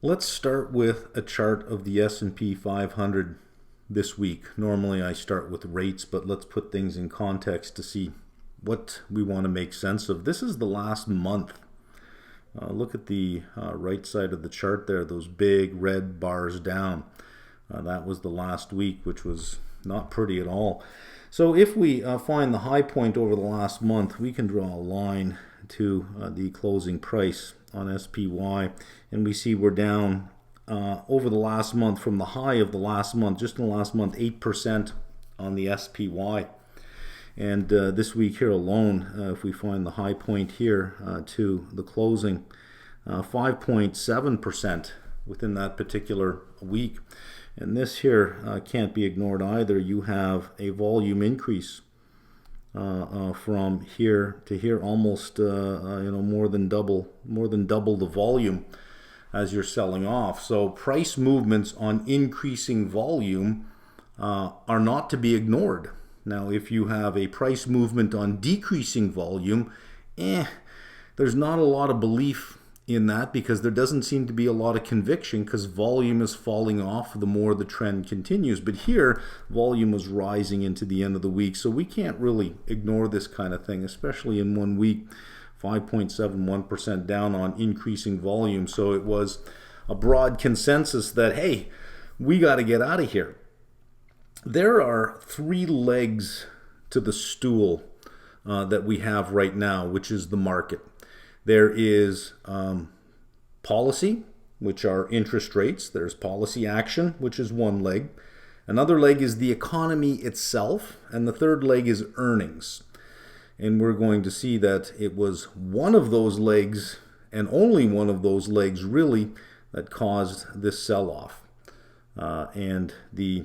Let's start with a chart of the S&P 500 this week. Normally I start with rates, but let's put things in context to see what we want to make sense of. This is the last month. Look at the right side of the chart there, those big red bars down. That was the last week, which was not pretty at all. So if we find the high point over the last month, we can draw a line to the closing price on SPY, and we see we're down over the last month from the high of the last month, just in the last month, 8% on the SPY. And this week here alone, if we find the high point here to the closing, 5.7% within that particular week. And this here can't be ignored either. You have a volume increase from here to here, almost more than double the volume as you're selling off. So price movements on increasing volume are not to be ignored. Now, if you have a price movement on decreasing volume, there's not a lot of belief in that, because there doesn't seem to be a lot of conviction, because volume is falling off the more the trend continues. But here, volume was rising into the end of the week, so we can't really ignore this kind of thing, especially in 1 week. 5.71% down on increasing volume. So it was a broad consensus that, hey, we got to get out of here. There are three legs to the stool that we have right now, which is the market. There is policy, which are interest rates. There's policy action, which is one leg. Another leg is the economy itself. And the third leg is earnings. And we're going to see that it was one of those legs, and only one of those legs really, that caused this sell-off. And the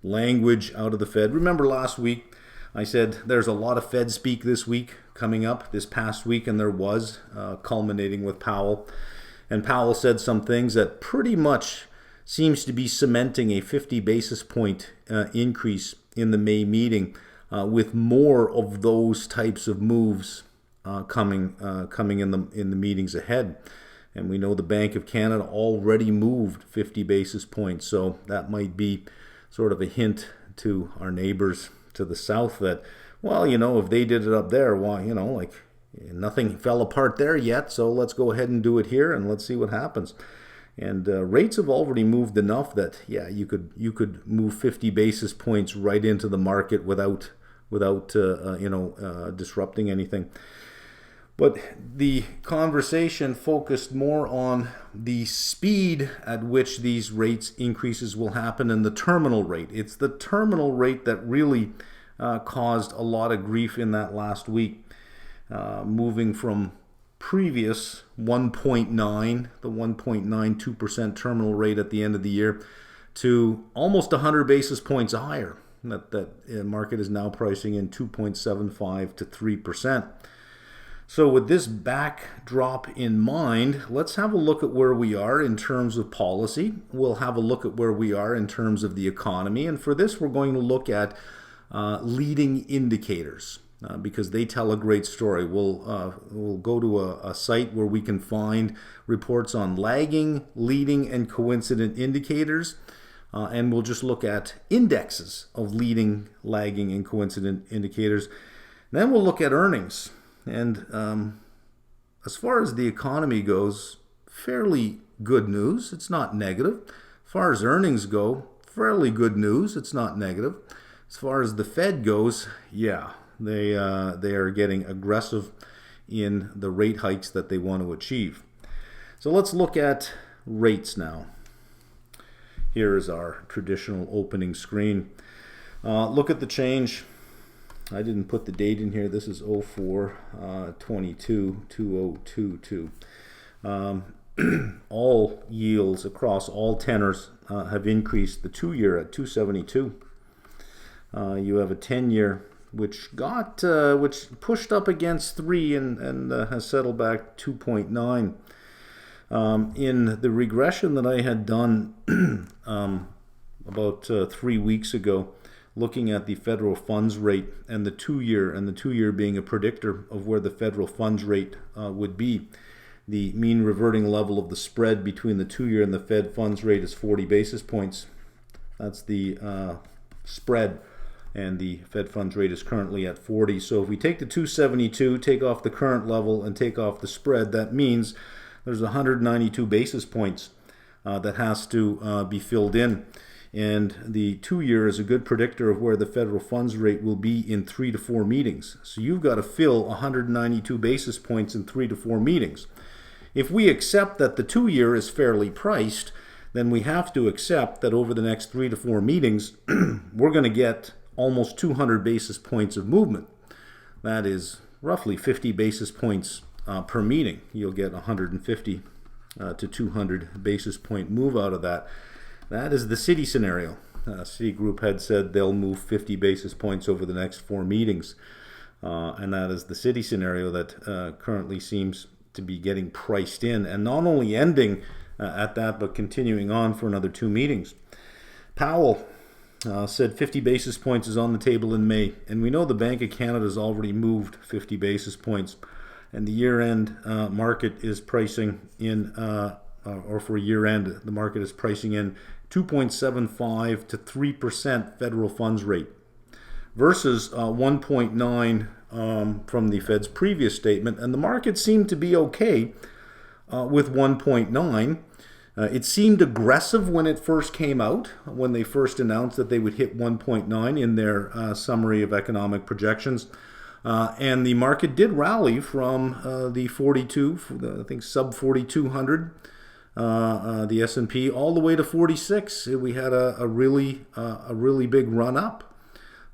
language out of the Fed. Remember last week, I said there's a lot of Fed speak this week coming up, this past week, and there was, culminating with Powell. And Powell said some things that pretty much seems to be cementing a 50 basis point increase in the May meeting, with more of those types of moves coming in the meetings ahead. And we know the Bank of Canada already moved 50 basis points, so that might be sort of a hint to our neighbors to the south that, well, if they did it up there, why, nothing fell apart there yet, so let's go ahead and do it here and let's see what happens. And rates have already moved enough that, yeah, you could move 50 basis points right into the market without disrupting anything. But the conversation focused more on the speed at which these rates increases will happen and the terminal rate. It's the terminal rate that really caused a lot of grief in that last week, moving from previous 1.9, the 1.92% terminal rate at the end of the year, to almost 100 basis points higher. That market is now pricing in 2.75 to 3%. So with this backdrop in mind, let's have a look at where we are in terms of policy. We'll have a look at where we are in terms of the economy. And for this, we're going to look at leading indicators because they tell a great story. We'll go to a site where we can find reports on lagging, leading, and coincident indicators. And we'll just look at indexes of leading, lagging, and coincident indicators. Then we'll look at earnings. And as far as the economy goes, fairly good news. It's not negative. As far as earnings go, fairly good news. It's not negative. As far as the Fed goes, yeah, they are getting aggressive in the rate hikes that they want to achieve. So let's look at rates now. Here is our traditional opening screen. Look at the change. I didn't put the date in here. This is 04/22, 2022. All yields across all tenors have increased. The 2-year at 272. You have a 10-year which pushed up against 3 and has settled back 2.9. In the regression that I had done about 3 weeks ago, looking at the federal funds rate and the 2-year, and the 2-year being a predictor of where the federal funds rate would be, The mean reverting level of the spread between the 2-year and the Fed funds rate is 40 basis points. That's the spread, and the Fed funds rate is currently at 40. So if we take the 272, take off the current level, and take off the spread, that means there's 192 basis points that has to be filled in. And the 2-year is a good predictor of where the federal funds rate will be in 3 to 4 meetings. So you've got to fill 192 basis points in 3 to 4 meetings. If we accept that the 2-year is fairly priced, then we have to accept that over the next 3 to 4 meetings, we're going to get almost 200 basis points of movement. That is roughly 50 basis points per meeting. You'll get 150 to 200 basis point move out of that. That is the Citi scenario. Citigroup had said they'll move 50 basis points over the next 4 meetings. And that is the Citi scenario that currently seems to be getting priced in, and not only ending at that, but continuing on for another 2 meetings. Powell said 50 basis points is on the table in May, and we know the Bank of Canada has already moved 50 basis points, and the year-end market is pricing in, or for year-end, the market is pricing in 2.75 to 3% federal funds rate versus 1.9 from the Fed's previous statement, and the market seemed to be okay with 1.9. It seemed aggressive when it first came out, when they first announced that they would hit 1.9 in their summary of economic projections. And the market did rally from the 42, I think sub 4,200, the S&P, all the way to 46. We had a really big run up.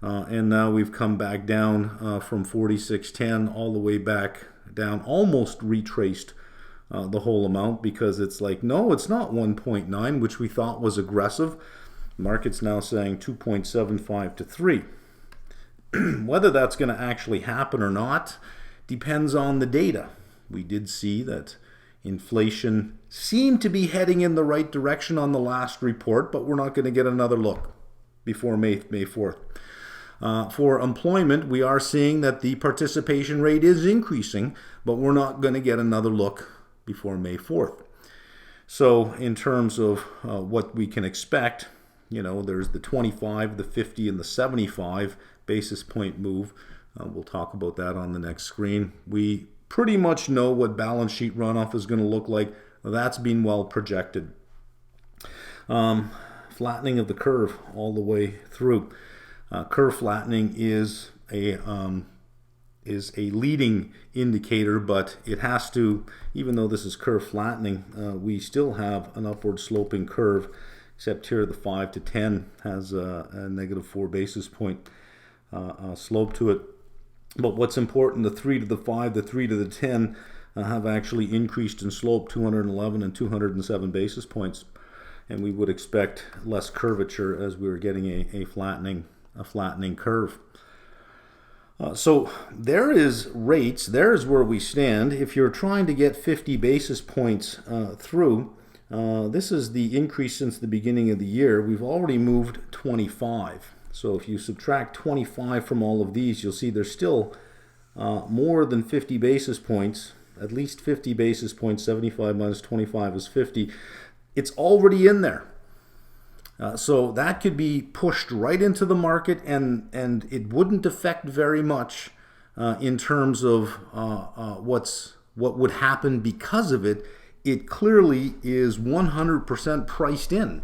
And now we've come back down from 46.10 all the way back down, almost retraced the whole amount, because it's like, no, it's not 1.9, which we thought was aggressive. The market's now saying 2.75 to 3. Whether that's going to actually happen or not depends on the data. We did see that inflation seemed to be heading in the right direction on the last report, but we're not going to get another look before May 4th. For employment, we are seeing that the participation rate is increasing, but we're not going to get another look before May 4th. So in terms of what we can expect, there's the 25, the 50, and the 75 basis point move. We'll talk about that on the next screen. We pretty much know what balance sheet runoff is going to look like. That's been well projected. Flattening of the curve all the way through. Curve flattening is a leading indicator, but it has to, even though this is curve flattening, we still have an upward sloping curve, except here the 5 to 10 has a negative 4 basis point slope to it. But what's important, the 3 to the 5, the 3 to the 10 have actually increased in slope 211 and 207 basis points. And we would expect less curvature as we were getting a flattening curve. So there is rates, there's where we stand. If you're trying to get 50 basis points through, this is the increase since the beginning of the year. We've already moved 25. So if you subtract 25 from all of these, you'll see there's still more than 50 basis points, at least 50 basis points. 75 minus 25 is 50. It's already in there. So that could be pushed right into the market, and it wouldn't affect very much in terms of what would happen because of it. It clearly is 100% priced in.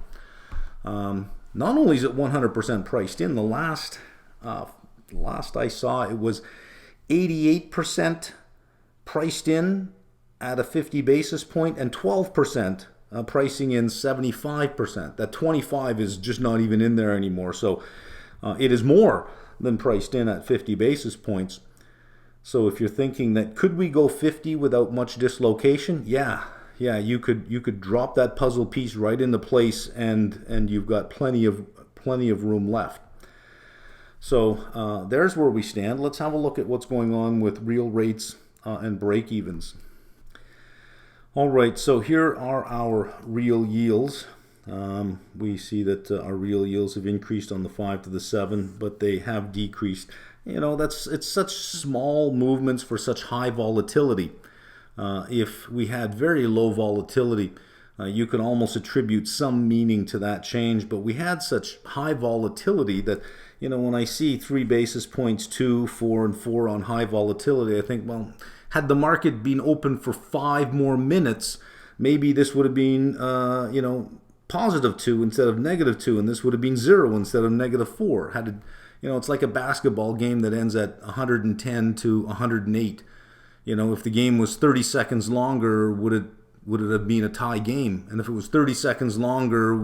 Not only is it 100% priced in, the last I saw it was 88% priced in at a 50 basis point and 12% pricing in 75%. That 25 is just not even in there anymore. So it is more than priced in at 50 basis points. So if you're thinking that could we go 50 without much dislocation? Yeah, you could drop that puzzle piece right into place, and you've got plenty of room left. So there's where we stand. Let's have a look at what's going on with real rates and break-evens. All right, so here are our real yields. We see that our real yields have increased on the 5 to the 7, but they have decreased. It's such small movements for such high volatility. If we had very low volatility, you could almost attribute some meaning to that change, but we had such high volatility that, when I see 3 basis points, 2, 4, and 4 on high volatility, I think, well, had the market been open for 5 more minutes, maybe this would have been, positive 2 instead of negative 2, and this would have been 0 instead of negative 4. It's like a basketball game that ends at 110 to 108. If the game was 30 seconds longer, would it have been a tie game? And if it was 30 seconds longer,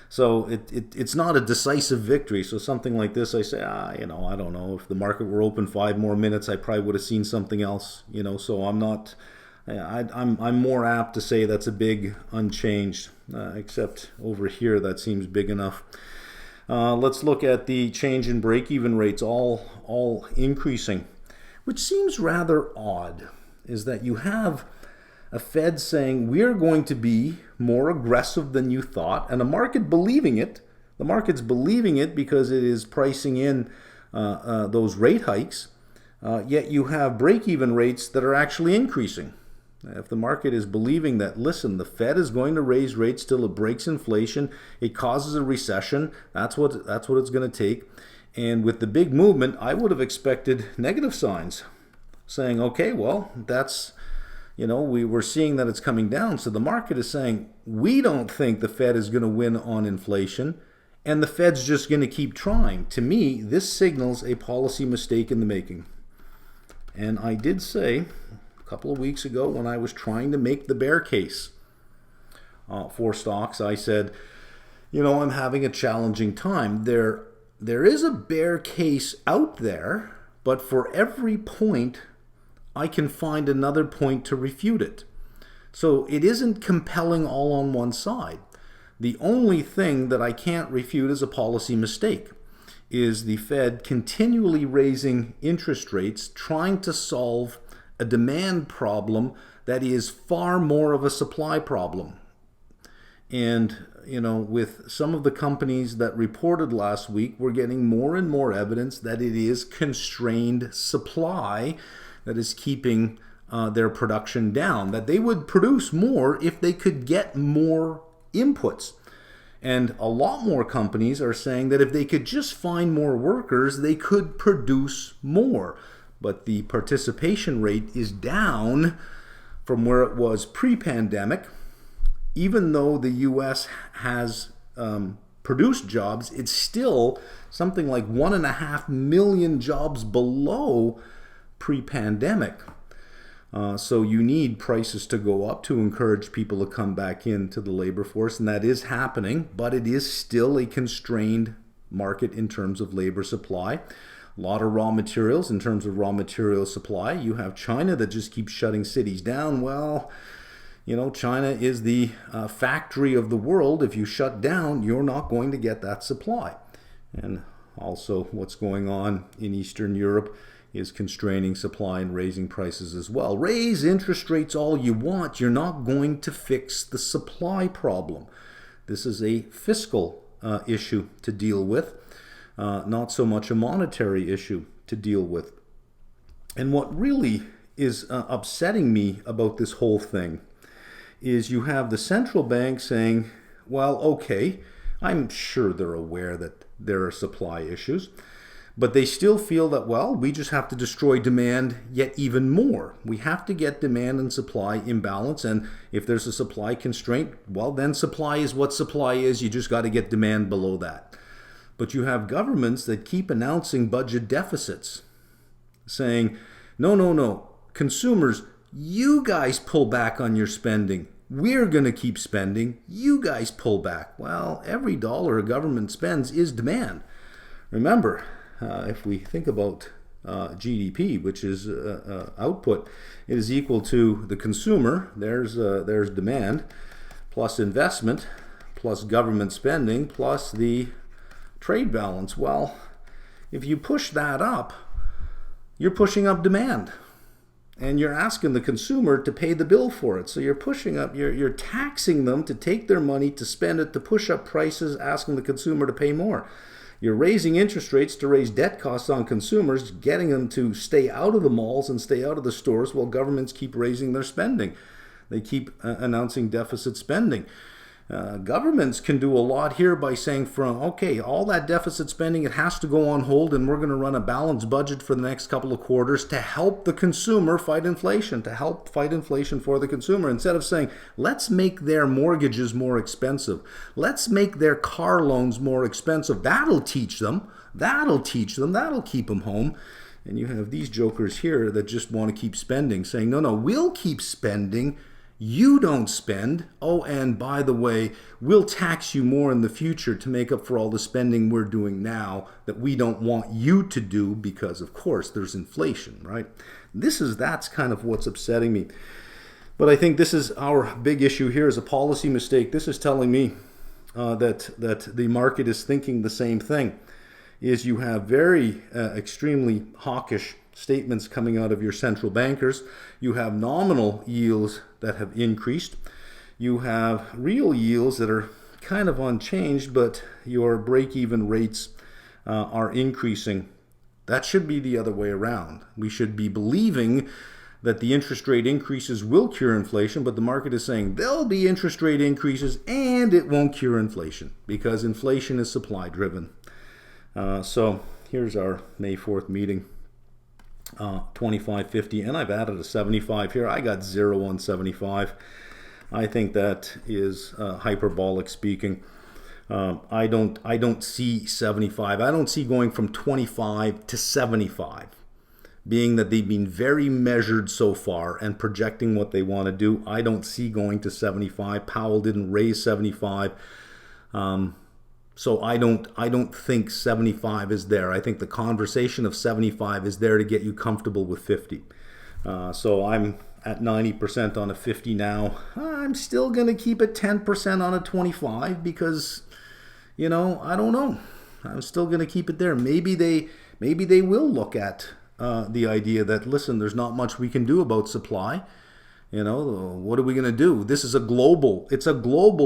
so it's not a decisive victory. So something like this, I say, I don't know. If the market were open 5 more minutes, I probably would have seen something else. So I'm not. I'm more apt to say that's a big unchanged, except over here that seems big enough. Let's look at the change in break-even rates, all increasing, which seems rather odd. Is that you have a Fed saying we're going to be more aggressive than you thought, and a market believing it. The market's believing it because it is pricing in those rate hikes, yet you have break-even rates that are actually increasing. If the market is believing that, listen, the Fed is going to raise rates till it breaks inflation, it causes a recession, that's what it's going to take. And with the big movement, I would have expected negative signs, saying, okay, well, that's, we were seeing that it's coming down. So the market is saying, we don't think the Fed is going to win on inflation, and the Fed's just going to keep trying. To me, this signals a policy mistake in the making. And I did say a couple of weeks ago when I was trying to make the bear case for stocks, I said, I'm having a challenging time. There is a bear case out there, but for every point, I can find another point to refute it. So it isn't compelling all on one side. The only thing that I can't refute as a policy mistake is the Fed continually raising interest rates, trying to solve a demand problem that is far more of a supply problem. And, with some of the companies that reported last week, we're getting more and more evidence that it is constrained supply that is keeping their production down, that they would produce more if they could get more inputs. And a lot more companies are saying that if they could just find more workers, they could produce more. But the participation rate is down from where it was pre-pandemic. Even though the U.S. has produced jobs, it's still something like 1.5 million jobs below pre-pandemic. So you need prices to go up to encourage people to come back into the labor force, and that is happening, but it is still a constrained market in terms of labor supply. A lot of raw materials in terms of raw material supply. You have China that just keeps shutting cities down. Well, China is the factory of the world. If you shut down, you're not going to get that supply. And also what's going on in Eastern Europe is constraining supply and raising prices as well. Raise interest rates all you want. You're not going to fix the supply problem. This is a fiscal issue to deal with, not so much a monetary issue to deal with. And what really is upsetting me about this whole thing is you have the central bank saying, well, okay, I'm sure they're aware that there are supply issues, but they still feel that, well, we just have to destroy demand yet even more. We have to get demand and supply in balance, and if there's a supply constraint, well, then supply is what supply is. You just got to get demand below that. But you have governments that keep announcing budget deficits, saying, no, consumers, you guys pull back on your spending. We're going to keep spending. You guys pull back. Well, every dollar a government spends is demand. Remember, if we think about GDP, which is output, it is equal to the consumer. There's demand, plus investment, plus government spending, plus the trade balance. Well, if you push that up, you're pushing up demand. And you're asking the consumer to pay the bill for it. So you're pushing up, you're taxing them to take their money, to spend it, to push up prices, asking the consumer to pay more. You're raising interest rates to raise debt costs on consumers, getting them to stay out of the malls and stay out of the stores while governments keep raising their spending. They keep announcing deficit spending. Governments can do a lot here by saying, okay, all that deficit spending, it has to go on hold, and we're going to run a balanced budget for the next couple of quarters to help the consumer fight inflation, to help fight inflation for the consumer, instead of saying, let's make their mortgages more expensive. Let's make their car loans more expensive. That'll teach them. That'll keep them home. And you have these jokers here that just want to keep spending, saying, no, we'll keep spending. You don't spend. Oh, and by the way, we'll tax you more in the future to make up for all the spending we're doing now that we don't want you to do because, of course, there's inflation, right? That's kind of what's upsetting me. But I think this is our big issue here is a policy mistake. This is telling me that the market is thinking the same thing. Is you have very extremely hawkish statements coming out of your central bankers. You have nominal yields that have increased. You have real yields that are kind of unchanged, but your break-even rates are increasing. That should be the other way around. We should be believing that the interest rate increases will cure inflation, but the market is saying there'll be interest rate increases and it won't cure inflation because inflation is supply-driven. So here's our May 4th meeting. 25.50, and I've added a 75 here. I got 0 on 75. I think that is hyperbolic speaking. I don't see 75. I don't see going from 25 to 75, being that they've been very measured so far and projecting what they want to do. I don't see going to 75. Powell didn't raise 75. So I don't think 75 is there. I think the conversation of 75 is there to get you comfortable with 50. So I'm at 90% on a 50 now. I'm still going to keep it 10% on a 25 because, I don't know. I'm still going to keep it there. Maybe they will look at the idea that, listen, there's not much we can do about supply. What are we going to do? It's a global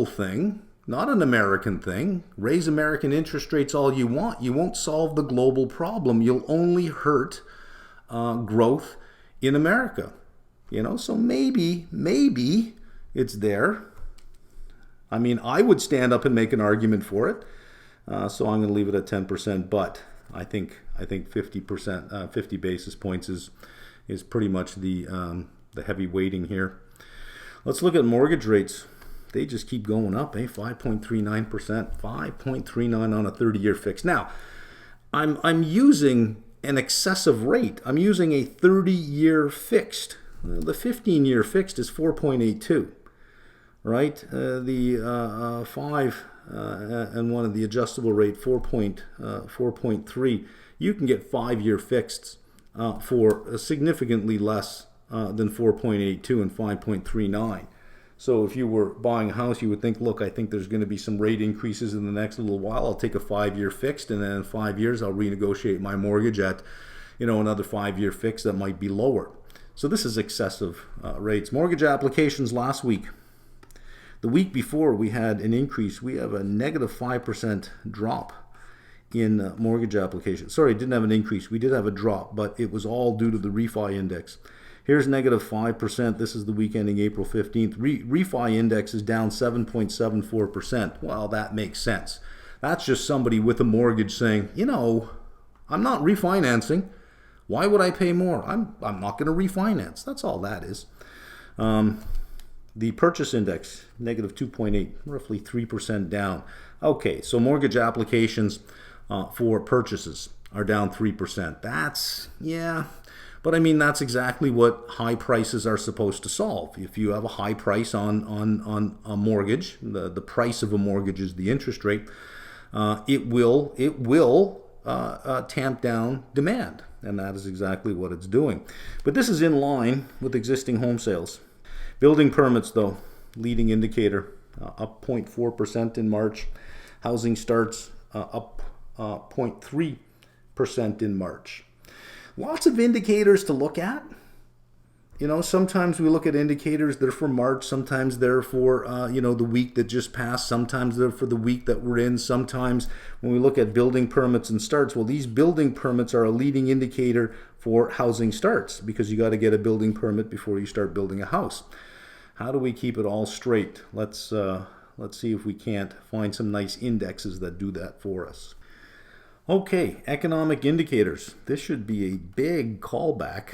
thing. Not an American thing. Raise American interest rates all you want. You won't solve the global problem. You'll only hurt growth in America. So maybe it's there. I mean, I would stand up and make an argument for it. So I'm going to leave it at 10%. But I think 50%, 50 basis points is pretty much the heavy weighting here. Let's look at mortgage rates. They just keep going up, 5.39%, 5.39 on a 30-year fix. Now, I'm using an excessive rate. I'm using a 30-year fixed. The 15-year fixed is 4.82, right? The 5 and one of the adjustable rate 4.3. You can get 5-year fixed for significantly less than 4.82 and 5.39. So if you were buying a house, you would think, look, I think there's going to be some rate increases in the next little while. I'll take a 5-year fixed, and then in 5 years, I'll renegotiate my mortgage at, another 5-year fix that might be lower. So this is excessive rates. Mortgage applications last week. The week before, we had an increase. We have a negative 5% drop in mortgage applications. Sorry, it didn't have an increase. We did have a drop, but it was all due to the refi index. Here's negative 5%. This is the week ending April 15th. Refi index is down 7.74%. Well, that makes sense. That's just somebody with a mortgage saying, I'm not refinancing. Why would I pay more? I'm not going to refinance. That's all that is. The purchase index, negative 2.8, roughly 3% down. Okay, so mortgage applications for purchases are down 3%. But I mean, that's exactly what high prices are supposed to solve. If you have a high price on a mortgage, the price of a mortgage is the interest rate, it will tamp down demand. And that is exactly what it's doing. But this is in line with existing home sales. Building permits, though, leading indicator, up 0.4% in March. Housing starts up 0.3% in March. Lots of indicators to look at. sometimes we look at indicators, they're for March, sometimes they're for, the week that just passed, sometimes they're for the week that we're in, sometimes when we look at building permits and starts, well, these building permits are a leading indicator for housing starts because you got to get a building permit before you start building a house. How do we keep it all straight? Let's see if we can't find some nice indexes that do that for us. Okay, economic indicators. This should be a big callback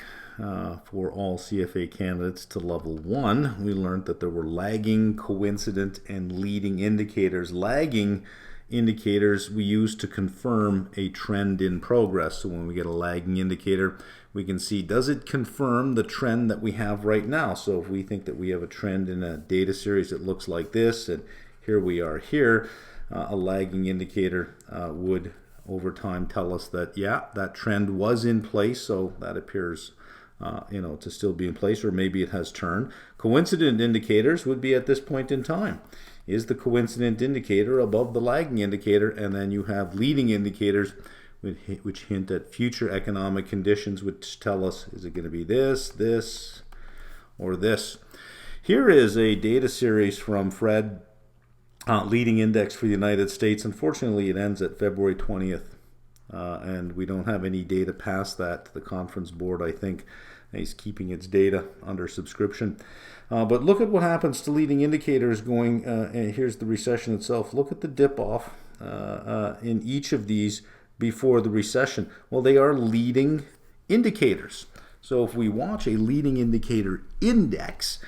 for all CFA candidates to level 1. We learned that there were lagging, coincident, and leading indicators. Lagging indicators we use to confirm a trend in progress. So when we get a lagging indicator, we can see, does it confirm the trend that we have right now? So if we think that we have a trend in a data series that looks like this, and here we are here, a lagging indicator would over time tell us that, yeah, that trend was in place, so that appears to still be in place, or maybe it has turned. Coincident indicators would be at this point in time. Is the coincident indicator above the lagging indicator? And then you have leading indicators which hint at future economic conditions, which tell us, is it going to be this, this, or this? Here is a data series from Fred, leading index for the United States. Unfortunately, it ends at February 20th, and we don't have any data past that. The conference board, I think, is keeping its data under subscription. But look at what happens to leading indicators going, and here's the recession itself. Look at the dip off in each of these before the recession. Well, they are leading indicators. So if we watch a leading indicator index,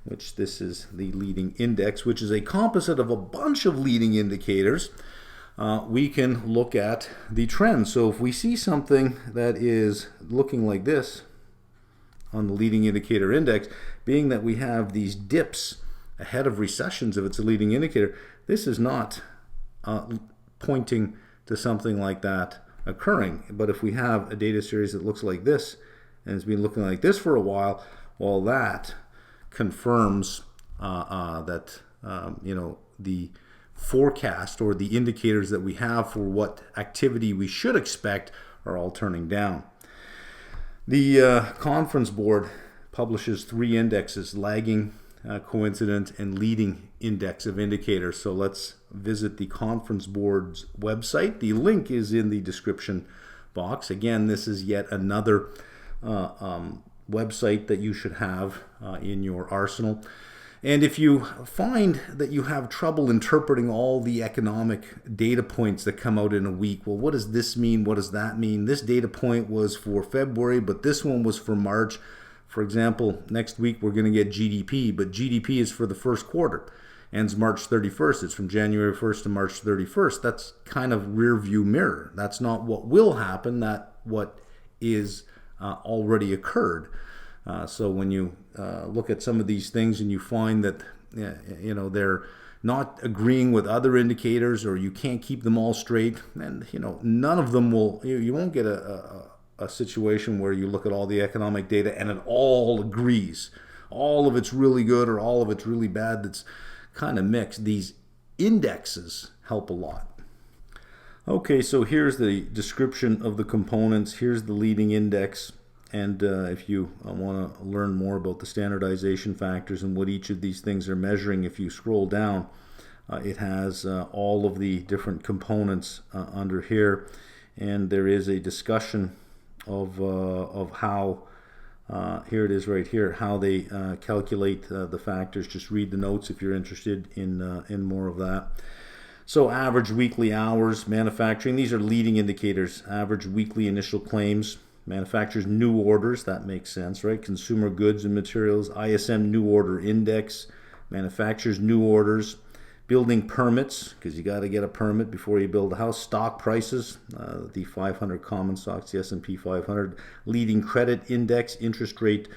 which this is the leading index, which is a composite of a bunch of leading indicators, we can look at the trend. So if we see something that is looking like this on the leading indicator index, being that we have these dips ahead of recessions, if it's a leading indicator, this is not pointing to something like that occurring. But if we have a data series that looks like this, and it's been looking like this for a while, well, that confirms that the forecast or the indicators that we have for what activity we should expect are all turning down. The conference board publishes 3 indexes: lagging, coincident, and leading index of indicators. So let's visit the conference board's website. The link is in the description box. Again, this is yet another website that you should have in your arsenal. And if you find that you have trouble interpreting all the economic data points that come out in a week, well, what does this mean? What does that mean? This data point was for February, but this one was for March. For example, next week we're going to get GDP, but GDP is for the first quarter. Ends March 31st. It's from January 1st to March 31st. That's kind of rear view mirror. That's not what will happen. That's what is already occurred. So when you look at some of these things and you find that they're not agreeing with other indicators, or you can't keep them all straight, and none of them will. You won't get a situation where you look at all the economic data and it all agrees. All of it's really good or all of it's really bad. That's kind of mixed. These indexes help a lot. Okay, so here's the description of the components. Here's the leading index. And if you want to learn more about the standardization factors and what each of these things are measuring, if you scroll down, it has all of the different components under here. And there is a discussion of how, here it is right here, how they calculate the factors. Just read the notes if you're interested in more of that. So average weekly hours, manufacturing, these are leading indicators. Average weekly initial claims, manufacturers' new orders, that makes sense, right? Consumer goods and materials, ISM new order index, manufacturers' new orders, building permits, because you got to get a permit before you build a house, stock prices, the 500 common stocks, the S&P 500, leading credit index, interest rate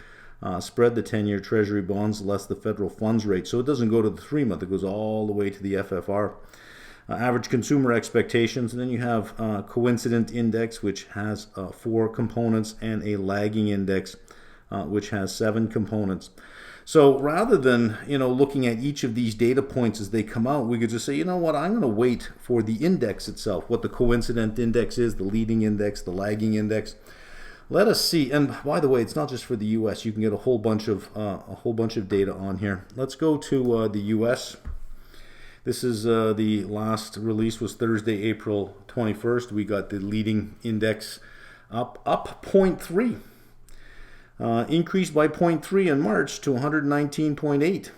spread, the 10-year treasury bonds less the federal funds rate. So it doesn't go to the 3-month, it goes all the way to the FFR. Average consumer expectations, and then you have coincident index, which has 4 components, and a lagging index, which has 7 components. So rather than looking at each of these data points as they come out, we could just say, you know what, I'm going to wait for the index itself, what the coincident index is, the leading index, the lagging index. Let us see. And by the way, it's not just for the U.S. You can get a whole bunch of data on here. Let's go to the U.S. This is the last release was Thursday, April 21st. We got the leading index up 0.3. Increased by 0.3 in March to 119.8,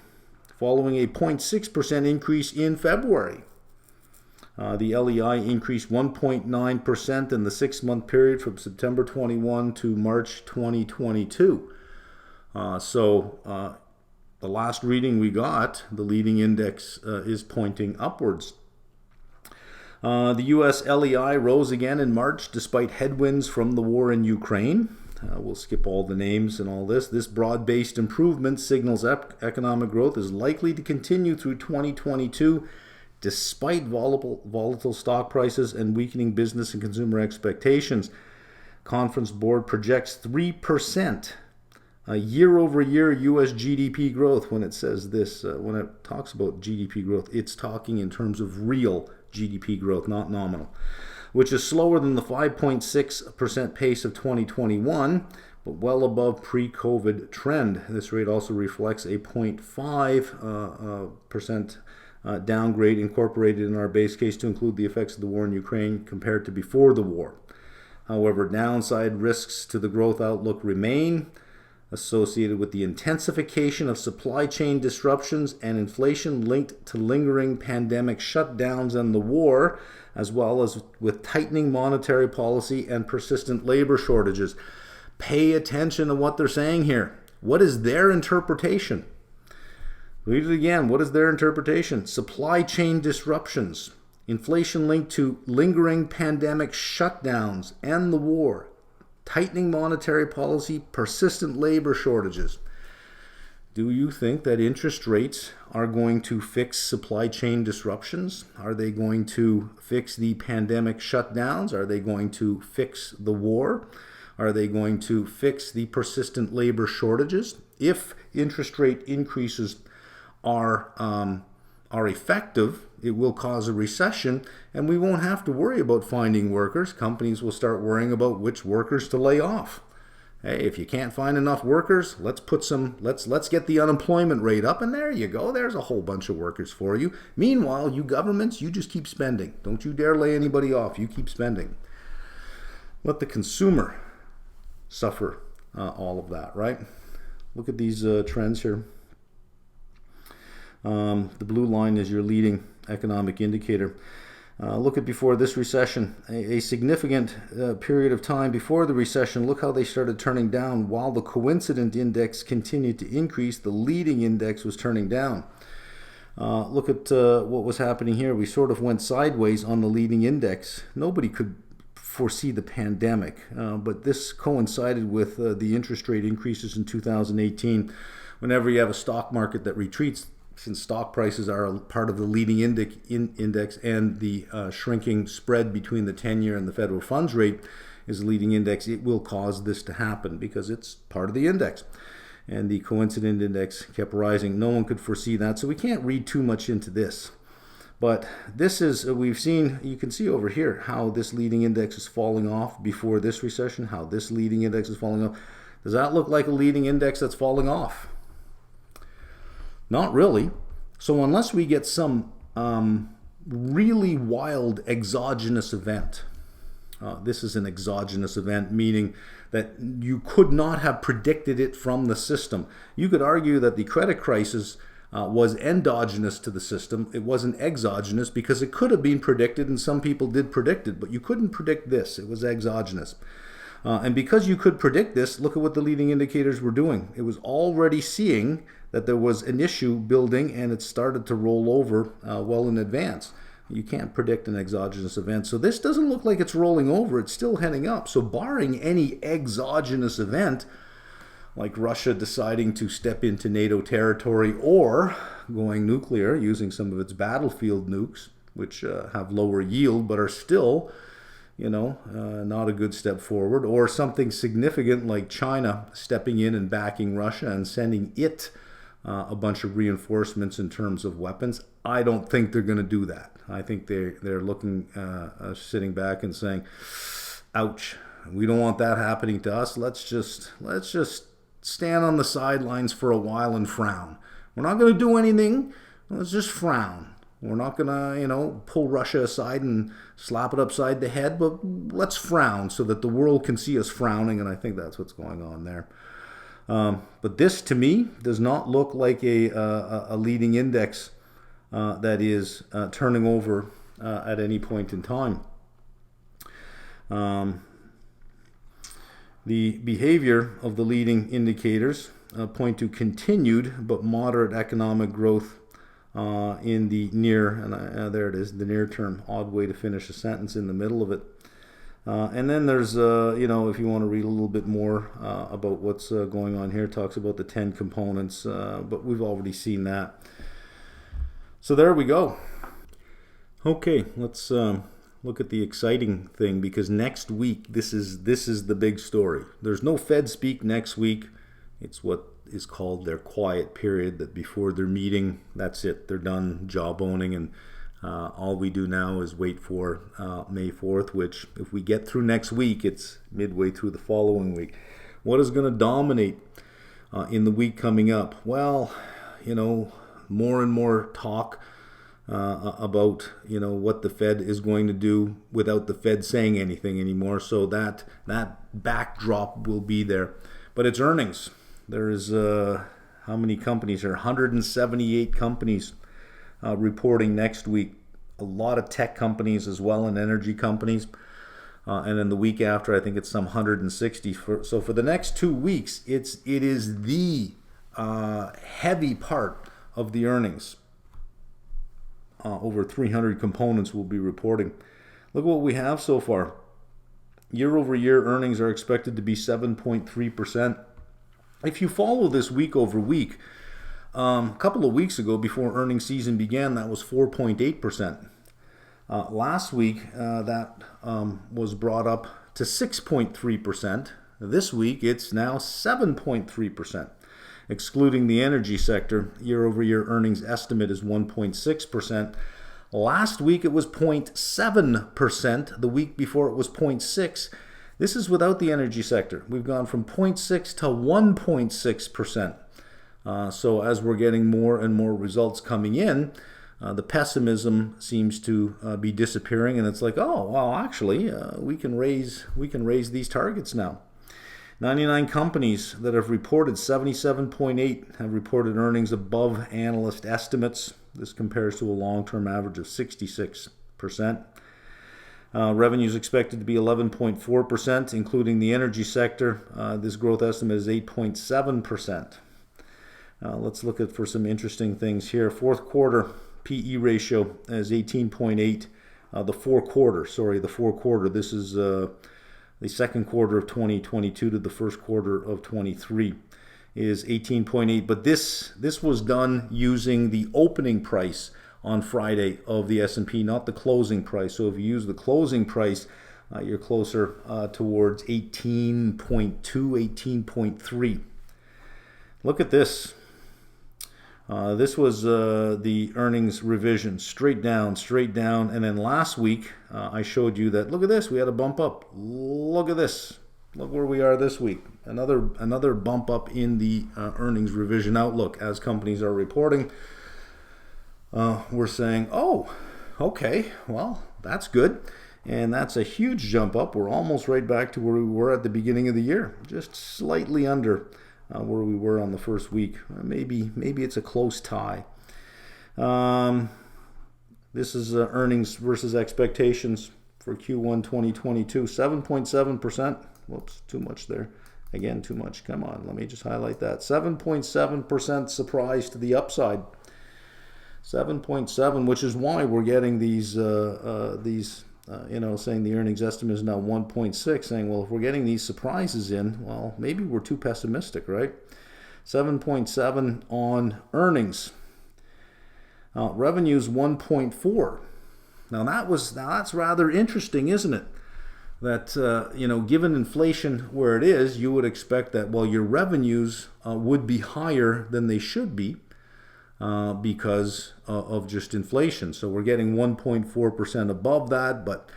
following a 0.6% increase in February. The LEI increased 1.9% in the 6-month period from September 21 to March 2022. The last reading we got, the leading index is pointing upwards. The U.S. LEI rose again in March despite headwinds from the war in Ukraine. We'll skip all the names and all this. This broad-based improvement signals economic growth is likely to continue through 2022 despite volatile stock prices and weakening business and consumer expectations. Conference Board projects 3% year-over-year U.S. GDP growth. When it says this, when it talks about GDP growth, it's talking in terms of real GDP growth, not nominal, which is slower than the 5.6% pace of 2021, but well above pre-COVID trend. This rate also reflects a 0.5% downgrade incorporated in our base case to include the effects of the war in Ukraine compared to before the war. However, downside risks to the growth outlook remain, associated with the intensification of supply chain disruptions and inflation linked to lingering pandemic shutdowns and the war, as well as with tightening monetary policy and persistent labor shortages. Pay attention to what they're saying here. What is their interpretation? Read it again. What is their interpretation? Supply chain disruptions, inflation linked to lingering pandemic shutdowns and the war, tightening monetary policy, persistent labor shortages. Do you think that interest rates are going to fix supply chain disruptions? Are they going to fix the pandemic shutdowns? Are they going to fix the war? Are they going to fix the persistent labor shortages? If interest rate increases are effective, it will cause a recession, and we won't have to worry about finding workers. Companies will start worrying about which workers to lay off. Hey, if you can't find enough workers, let's get the unemployment rate up, and there you go. There's a whole bunch of workers for you. Meanwhile, you governments, you just keep spending. Don't you dare lay anybody off. You keep spending. Let the consumer suffer all of that, right? Look at these trends here. The blue line is your leading economic indicator. Look at before this recession, a significant period of time before the recession. Look how they started turning down. While the coincident index continued to increase, the leading index was turning down. Look at what was happening here. We sort of went sideways on the leading index. Nobody could foresee the pandemic, but this coincided with the interest rate increases in 2018. Whenever you have a stock market that retreats, since stock prices are a part of the leading index and the shrinking spread between the 10-year and the federal funds rate is the leading index, it will cause this to happen because it's part of the index. And the coincident index kept rising. No one could foresee that, so we can't read too much into this. But this is, we've seen, you can see over here how this leading index is falling off before this recession, how this leading index is falling off. Does that look like a leading index that's falling off? Not really. So unless we get some really wild exogenous event, this is an exogenous event, meaning that you could not have predicted it from the system. You could argue that the credit crisis was endogenous to the system. It wasn't exogenous because it could have been predicted, and some people did predict it, but you couldn't predict this. It was exogenous. And because you could predict this, look at what the leading indicators were doing. It was already seeing that there was an issue building, and it started to roll over well in advance. You can't predict an exogenous event. So this doesn't look like it's rolling over. It's still heading up. So barring any exogenous event, like Russia deciding to step into NATO territory or going nuclear using some of its battlefield nukes, which have lower yield but are still, not a good step forward, or something significant like China stepping in and backing Russia and sending it a bunch of reinforcements in terms of weapons. I don't think they're going to do that. I think they're looking, sitting back and saying, ouch, We don't want that happening to us. Let's just stand on the sidelines for a while and frown. We're not going to do anything. Let's just frown. We're not going to, pull Russia aside and slap it upside the head, but let's frown so that the world can see us frowning, and I think that's what's going on there. But this, to me, does not look like a leading index that is turning over at any point in time. The behavior of the leading indicators point to continued but moderate economic growth in the near, and there it is, the near term. Odd way to finish a sentence in the middle of it. And then there's, if you want to read a little bit more about what's going on here, it talks about the 10 components, but we've already seen that. So there we go. Okay, let's look at the exciting thing, because next week, this is the big story. There's no Fed speak next week. It's what is called their quiet period, that before their meeting, that's it. They're done job owning, and all we do now is wait for May 4th, which if we get through next week, it's midway through the following week. What is going to dominate in the week coming up? Well, more and more talk about what the Fed is going to do without the Fed saying anything anymore. So that backdrop will be there. But it's earnings. There is how many companies? There are 178 companies reporting next week. A lot of tech companies as well, and energy companies. And then the week after, I think it's some 160. So for the next 2 weeks, it is the heavy part of the earnings. Over 300 components will be reporting. Look what we have so far. Year over year earnings are expected to be 7.3%. If you follow this week over week, a couple of weeks ago, before earnings season began, that was 4.8%. Last week, that was brought up to 6.3%. This week, it's now 7.3%. Excluding the energy sector, year-over-year earnings estimate is 1.6%. Last week it was 0.7%. The week before it was 0.6%. This is without the energy sector. We've gone from 0.6 to 1.6%. So as we're getting more and more results coming in, the pessimism seems to be disappearing, and it's like, oh, well, actually, we can raise these targets now. 99 companies that have reported, 77.8 have reported earnings above analyst estimates. This compares to a long-term average of 66%. Revenue is expected to be 11.4%, including the energy sector. This growth estimate is 8.7%. Let's look at for some interesting things here. Fourth quarter PE ratio is 18.8. The fourth quarter. This is the second quarter of 2022 to the first quarter of 23 is 18.8. But this was done using the opening price on Friday of the S&P, not the closing price. So if you use the closing price, you're closer towards 18.2, 18.3. Look at this. This was the earnings revision, straight down. And then last week, I showed you that, look at this, we had a bump up. Look at this. Look where we are this week. Another bump up in the earnings revision outlook as companies are reporting. We're saying, oh, okay, well, that's good. And that's a huge jump up. We're almost right back to where we were at the beginning of the year, just slightly under where we were on the first week. Maybe it's a close tie. This is earnings versus expectations for Q1 2022. 7.7%. Whoops, too much there. Again, too much. Come on, let me just highlight that. 7.7% surprise to the upside. 7.7, which is why we're getting these saying the earnings estimate is now 1.6, saying, well, if we're getting these surprises in, well, maybe we're too pessimistic, right? 7.7 on earnings. Revenues 1.4. Now that's rather interesting, isn't it? That given inflation where it is, you would expect that, well, your revenues would be higher than they should be because of just inflation. So we're getting 1.4% above that, but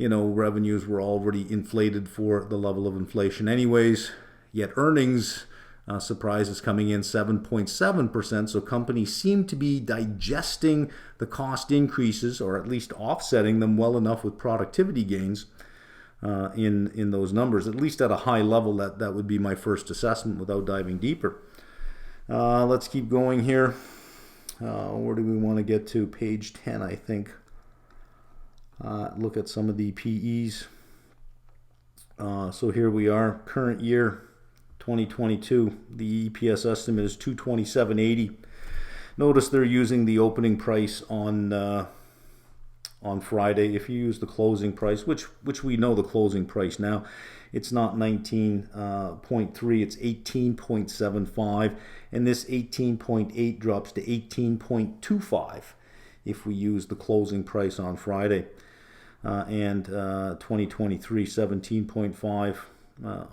revenues were already inflated for the level of inflation anyways. Yet earnings surprises coming in 7.7%. So companies seem to be digesting the cost increases, or at least offsetting them well enough with productivity gains in those numbers. At least at a high level, that would be my first assessment without diving deeper. Let's keep going here. Where do we want to get to? Page 10, I think. Look at some of the PEs. So here we are, current year, 2022. The EPS estimate is 227.80. Notice they're using the opening price on Friday. If you use the closing price, which we know the closing price now, it's not 19.3, it's 18.75, and this 18.8 drops to 18.25 if we use the closing price on Friday. And 2023, 17.5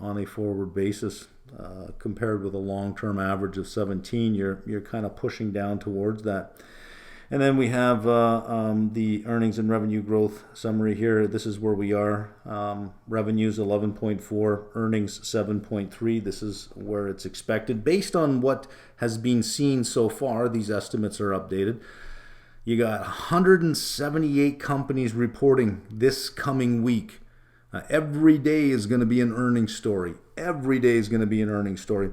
on a forward basis, compared with a long-term average of 17. You're kind of pushing down towards that. And then we have the earnings and revenue growth summary here. This is where we are. Revenues 11.4, earnings 7.3. This is where it's expected. Based on what has been seen so far, these estimates are updated. You got 178 companies reporting this coming week. Every day is going to be an earnings story. Every day is going to be an earnings story.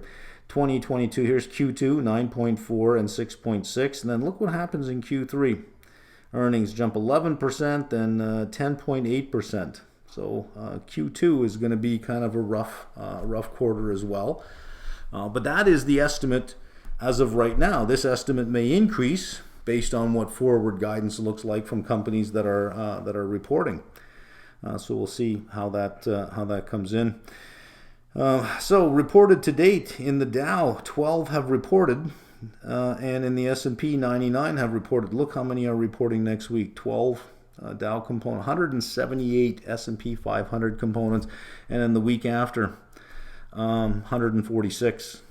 2022, here's Q2, 9.4 and 6.6. And then look what happens in Q3. Earnings jump 11% and 10.8%. So Q2 is going to be kind of a rough quarter as well. But that is the estimate as of right now. This estimate may increase based on what forward guidance looks like from companies that are reporting. So we'll see how that comes in. So reported to date in the Dow, 12 have reported, and in the S&P, 99 have reported. Look how many are reporting next week. 12 Dow component, 178 S&P 500 components, and then the week after, 146.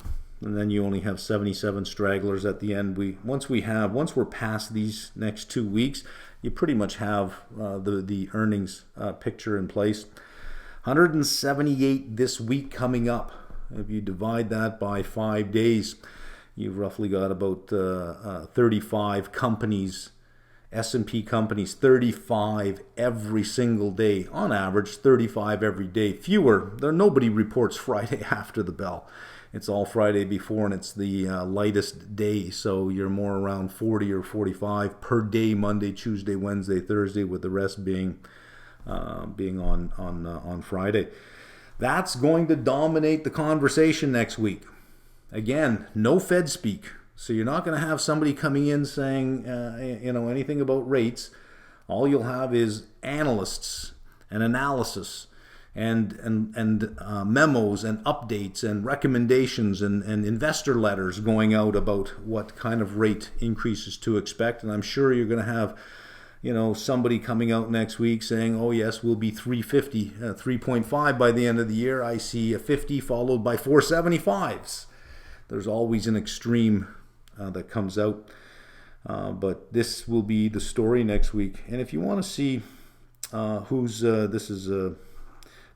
And then you only have 77 stragglers at the end. Once we're past these next 2 weeks, you pretty much have the earnings picture in place. 178 this week coming up. If you divide that by 5 days, you've roughly got about 35 companies, S&P companies, 35 every single day. On average, 35 every day. Fewer. Nobody reports Friday after the bell. It's all Friday before, and it's the lightest day, so you're more around 40 or 45 per day, Monday, Tuesday, Wednesday, Thursday, with the rest being on Friday. That's going to dominate the conversation next week. Again, no Fed speak, so you're not going to have somebody coming in saying anything about rates. All you'll have is analysts and analysis and memos and updates and recommendations and investor letters going out about what kind of rate increases to expect. And I'm sure you're going to have somebody coming out next week saying, oh yes, we'll be 350, 3.5 by the end of the year. I see a 50 followed by 475s. There's always an extreme that comes out. But this will be the story next week. And if you want to see this is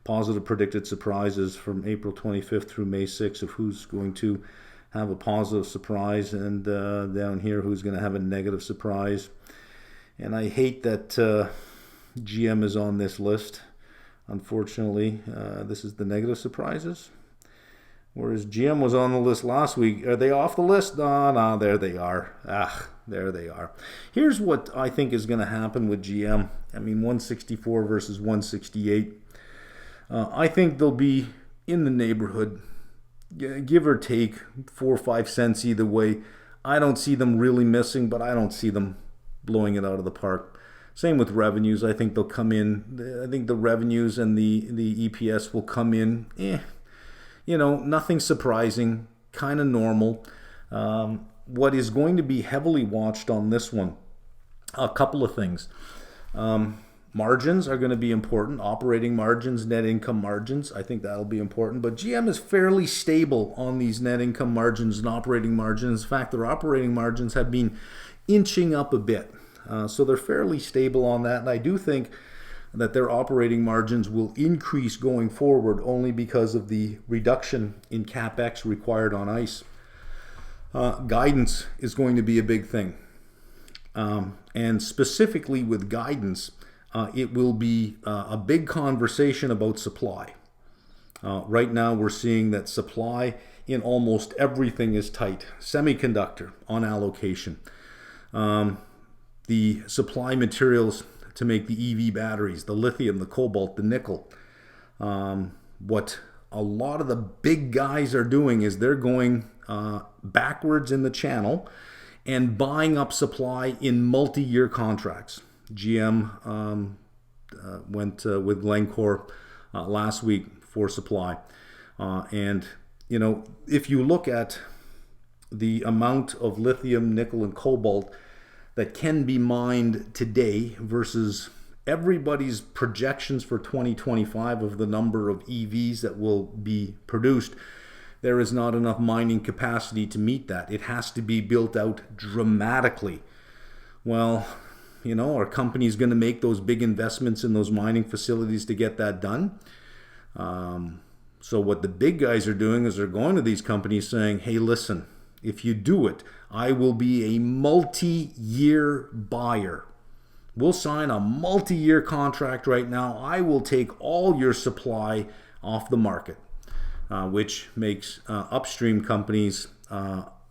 positive predicted surprises from April 25th through May 6th of who's going to have a positive surprise, and down here who's going to have a negative surprise. And I hate that GM is on this list. Unfortunately, this is the negative surprises. Whereas GM was on the list last week. Are they off the list? No, there they are. There they are. Here's what I think is going to happen with GM. 164 versus 168. I think they'll be in the neighborhood, give or take 4 or 5 cents either way. I don't see them really missing, but I don't see them blowing it out of the park. Same with revenues. I think they'll come in. I think the revenues and the EPS will come in. Nothing surprising, kind of normal. What is going to be heavily watched on this one, a couple of things. Margins are going to be important. Operating margins, net income margins. I think that'll be important. But GM is fairly stable on these net income margins and operating margins. In fact, their operating margins have been inching up a bit. So they're fairly stable on that. And I do think that their operating margins will increase going forward only because of the reduction in CapEx required on ice. Guidance is going to be a big thing. And specifically with guidance, it will be a big conversation about supply. Right now we're seeing that supply in almost everything is tight. Semiconductor on allocation. The supply materials to make the EV batteries, the lithium, the cobalt, the nickel. What a lot of the big guys are doing is they're going backwards in the channel and buying up supply in multi-year contracts. GM went with Glencore last week for supply. And, you know, if you look at the amount of lithium, nickel, and cobalt that can be mined today versus everybody's projections for 2025 of the number of EVs that will be produced, there is not enough mining capacity to meet that. It has to be built out dramatically. Well, you know, are companies going to make those big investments in those mining facilities to get that done? So what the big guys are doing is they're going to these companies saying, hey, listen, if you do it, I will be a multi-year buyer. We'll sign a multi-year contract right now. I will take all your supply off the market, which makes upstream companies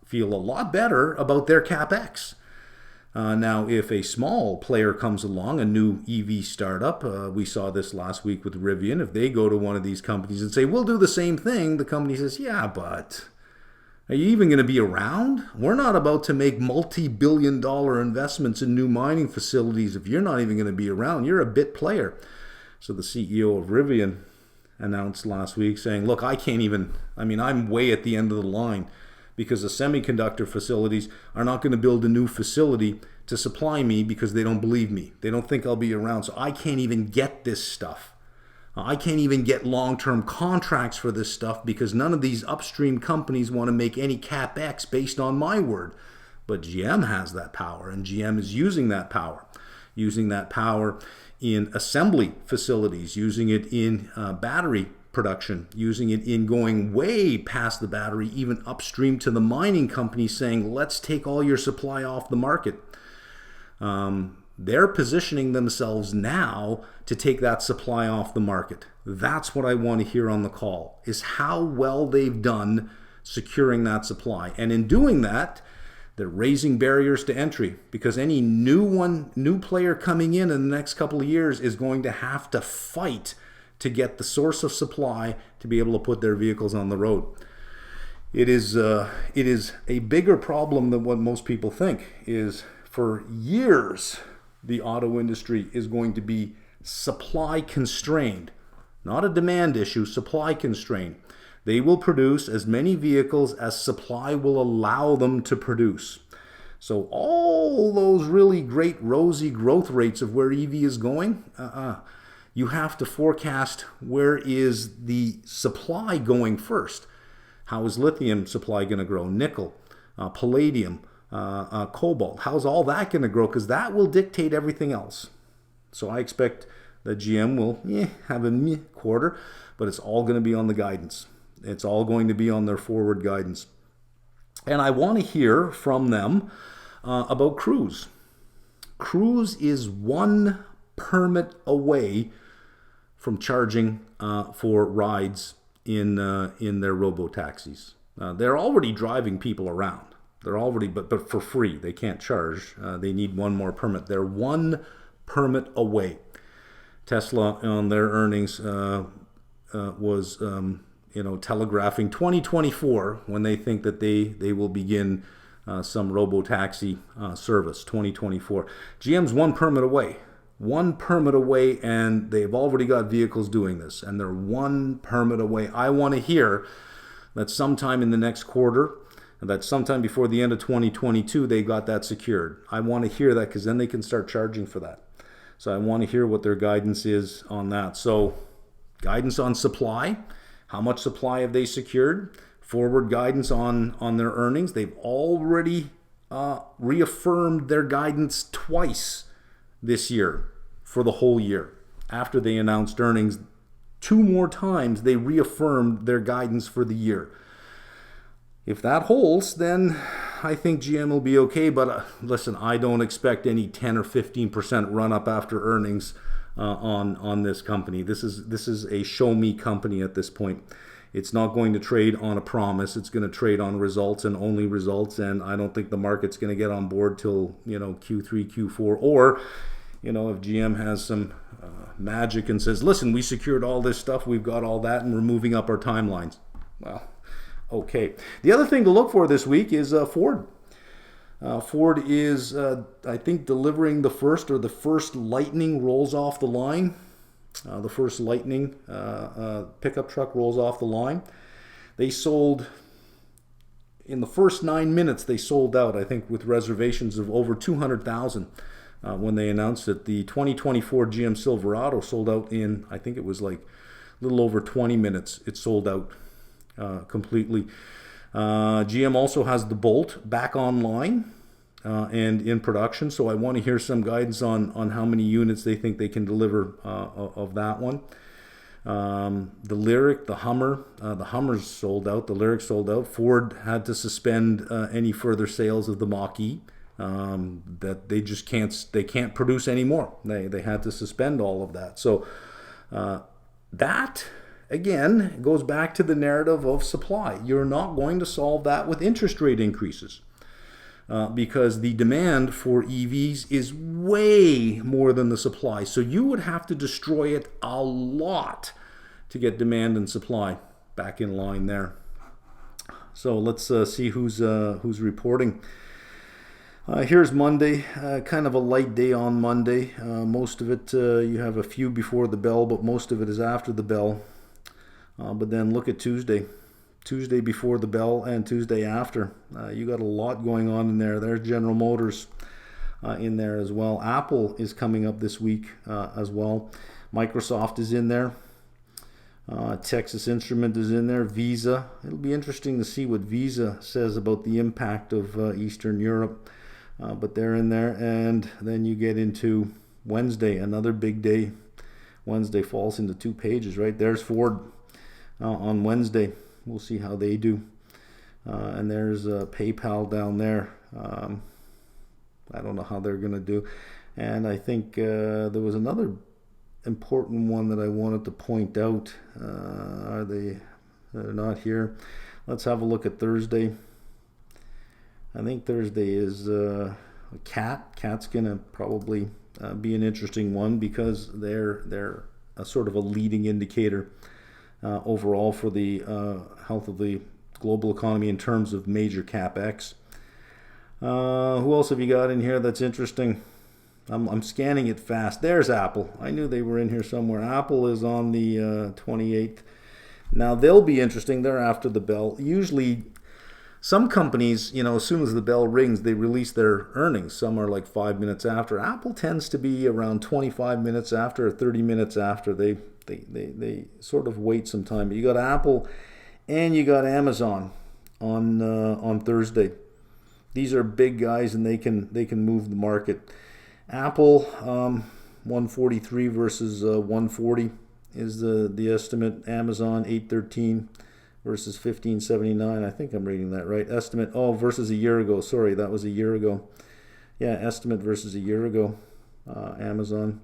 feel a lot better about their CapEx. Now, if a small player comes along, a new EV startup, we saw this last week with Rivian, if they go to one of these companies and say, we'll do the same thing, the company says, yeah, but are you even going to be around? We're not about to make multi-billion-dollar investments in new mining facilities if you're not even going to be around. You're a bit player. So the CEO of Rivian announced last week saying, look, I'm way at the end of the line because the semiconductor facilities are not going to build a new facility to supply me because they don't believe me. They don't think I'll be around. So I can't even get this stuff. I can't even get long-term contracts for this stuff because none of these upstream companies want to make any CapEx based on my word. But GM has that power, and GM is using that power in assembly facilities, using it in battery production, using it in going way past the battery, even upstream to the mining companies saying, let's take all your supply off the market. They're positioning themselves now to take that supply off the market. That's what I want to hear on the call, is how well they've done securing that supply. And in doing that, they're raising barriers to entry because any new player coming in the next couple of years is going to have to fight to get the source of supply to be able to put their vehicles on the road. It is a bigger problem than what most people think. Is for years the auto industry is going to be supply constrained, not a demand issue, supply constrained. They will produce as many vehicles as supply will allow them to produce. So all those really great rosy growth rates of where EV is going, you have to forecast where is the supply going first. How is lithium supply going to grow? Nickel, palladium, cobalt. How's all that going to grow? Because that will dictate everything else. So I expect that GM will have a quarter, but it's all going to be on the guidance. It's all going to be on their forward guidance. And I want to hear from them about Cruise. Cruise is one permit away from charging for rides in their robo-taxis. They're already driving people around. They're already, but for free. They can't charge. They need one more permit. They're one permit away. Tesla on their earnings was telegraphing 2024 when they think that they will begin some robo-taxi service. 2024. GM's one permit away. One permit away, and they've already got vehicles doing this, and they're one permit away. I want to hear that sometime in the next quarter, and that sometime before the end of 2022, they got that secured. I want to hear that because then they can start charging for that. So I want to hear what their guidance is on that. So guidance on supply, how much supply have they secured? Forward guidance on their earnings. They've already reaffirmed their guidance twice this year for the whole year. after they announced earnings, 2 more times they reaffirmed their guidance for the year. If that holds, then I think GM will be okay. But listen, I don't expect any 10 or 15% run up after earnings on this company. This is a show me company at this point. It's not going to trade on a promise. It's going to trade on results and only results. And I don't think the market's going to get on board till Q3, Q4, or if GM has some magic and says, listen, we secured all this stuff, we've got all that, and we're moving up our timelines. Well, okay. The other thing to look for this week is Ford. Ford is, I think, delivering the first Lightning rolls off the line. The first Lightning pickup truck rolls off the line. They sold, in the first 9 minutes, they sold out, I think, with reservations of over 200,000 when they announced it. The 2024 GM Silverado sold out in, I think it was like a little over 20 minutes. It sold out completely. GM also has the Bolt back online and in production, so I want to hear some guidance on how many units they think they can deliver of that one. The Lyric, the Hummer, the Hummer's sold out, the Lyric sold out. Ford had to suspend any further sales of the Mach-E, that they just can't produce anymore. They had to suspend all of that. So that again goes back to the narrative of supply. You're not going to solve that with interest rate increases. Because the demand for EVs is way more than the supply. So you would have to destroy it a lot to get demand and supply back in line there. So let's see who's reporting. Here's Monday, kind of a light day on Monday. Most of it, you have a few before the bell, but most of it is after the bell. But then look at Tuesday. Tuesday before the bell and Tuesday after. You got a lot going on in there. There's General Motors in there as well. Apple is coming up this week as well. Microsoft is in there. Texas Instrument is in there. Visa. It'll be interesting to see what Visa says about the impact of Eastern Europe. But they're in there. And then you get into Wednesday, another big day. Wednesday falls into 2 pages, right? There's Ford on Wednesday. We'll see how they do. And there's PayPal down there. I don't know how they're going to do. And I think there was another important one that I wanted to point out. They're not here. Let's have a look at Thursday. I think Thursday is CAT. CAT's going to probably be an interesting one because they're a sort of a leading indicator overall for the health of the global economy in terms of major capex. Who else have you got in here that's interesting? I'm scanning it fast. There's Apple. I knew they were in here somewhere. Apple is on the 28th. Now they'll be interesting. They're after the bell. Usually some companies, as soon as the bell rings, they release their earnings. Some are like 5 minutes after. Apple tends to be around 25 minutes after or 30 minutes after. They sort of wait some time. But you got Apple and you got Amazon on Thursday. These are big guys and they can move the market. Apple 143 versus 140 is the estimate. Amazon 813 versus 1579. I think I'm reading that right. Estimate versus a year ago. Sorry, that was a year ago. Yeah, estimate versus a year ago. Amazon.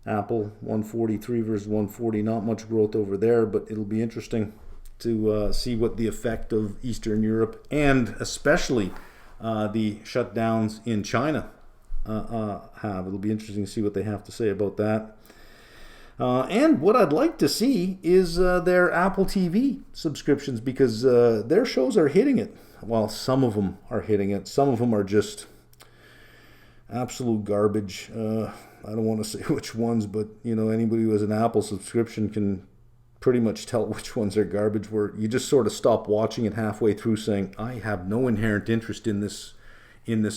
Apple 143 versus 140, not much growth over there, but it'll be interesting to see what the effect of Eastern Europe and especially the shutdowns in China have. It'll be interesting to see what they have to say about that. And what I'd like to see is their Apple TV subscriptions because their shows are hitting it. Well, some of them are hitting it. Some of them are just absolute garbage. I don't want to say which ones, but anybody who has an Apple subscription can pretty much tell which ones are garbage, where you just sort of stop watching it halfway through saying, I have no inherent interest in this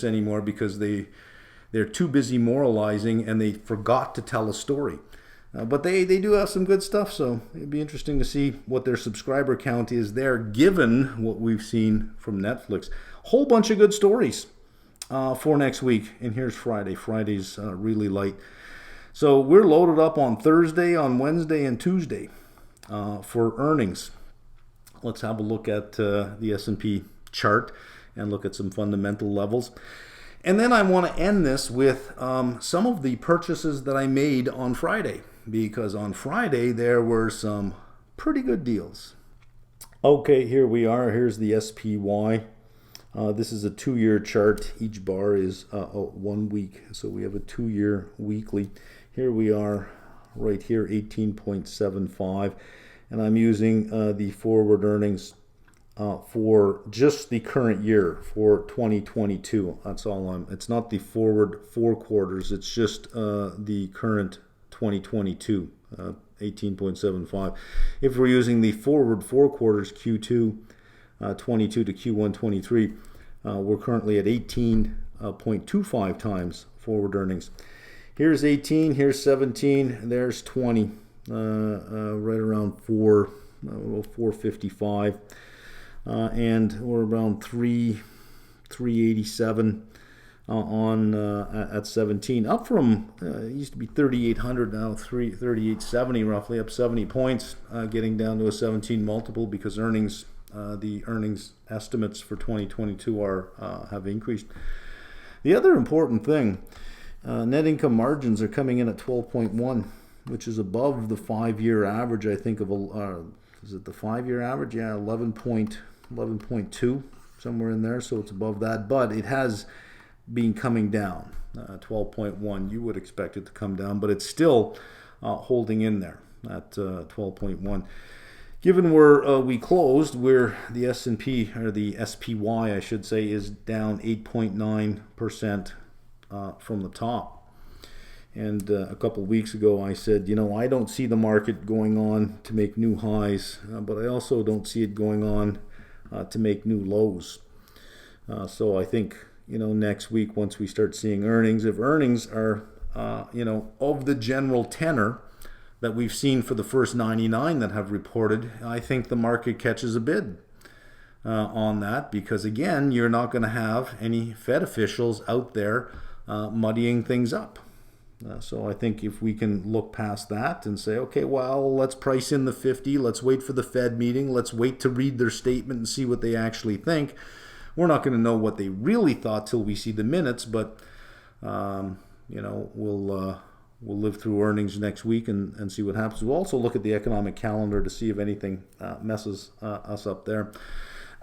anymore because they're too busy moralizing and they forgot to tell a story. But they do have some good stuff, so it'd be interesting to see what their subscriber count is there, given what we've seen from Netflix. Whole bunch of good stories for next week. And here's Friday. Friday's really light. So we're loaded up on Thursday, on Wednesday, and Tuesday for earnings. Let's have a look at the S&P chart and look at some fundamental levels. And then I want to end this with some of the purchases that I made on Friday, because on Friday there were some pretty good deals. Okay, here we are. Here's the SPY. This is a 2-year chart. Each bar is 1 week. So we have a 2-year weekly. Here we are right here, 18.75. And I'm using the forward earnings for just the current year, for 2022. That's all it's not the forward 4 quarters. It's just the current 2022, 18.75. If we're using the forward 4 quarters, Q2 22 to Q1 23, we're currently at 18.25 times forward earnings. Here's 18, here's 17, there's 20, right around 455, and we're around 387 at 17, up from it used to be 3,800, now 3,870 roughly, up 70 points, getting down to a 17 multiple because earnings. The earnings estimates for 2022 have increased. The other important thing, net income margins are coming in at 12.1, which is above the 5-year average. I think is it the 5-year average? Yeah, 11.2, somewhere in there. So it's above that, but it has been coming down. 12.1. You would expect it to come down, but it's still holding in there at 12.1. Given where we closed, where the S&P, or the SPY, I should say, is down 8.9% from the top. And a couple of weeks ago, I said, I don't see the market going on to make new highs, but I also don't see it going on to make new lows. So I think, next week, once we start seeing earnings, if earnings are, of the general tenor that we've seen for the first 99 that have reported, I think the market catches a bid on that, because again, you're not going to have any Fed officials out there muddying things up. So I think if we can look past that and say, okay, well, let's price in the 50, let's wait for the Fed meeting, let's wait to read their statement and see what they actually think. We're not going to know what they really thought till we see the minutes, but we'll live through earnings next week and see what happens. We'll also look at the economic calendar to see if anything messes us up there.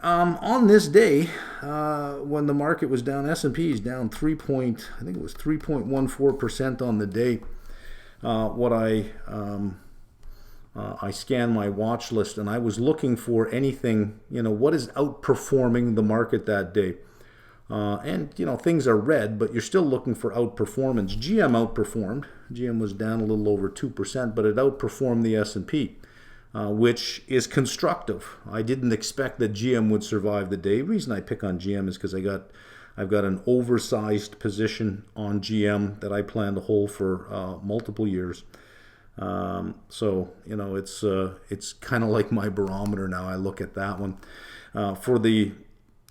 On this day, when the market was down, S&P is down 3.14% on the day. I scanned my watch list and I was looking for anything, what is outperforming the market that day. Things are red, but you're still looking for outperformance. GM outperformed. GM was down a little over 2%, but it outperformed the S&P, which is constructive. I didn't expect that GM would survive the day. The reason I pick on GM is because I've got an oversized position on GM that I plan to hold for multiple years. It's kind of like my barometer now. I look at that one. For the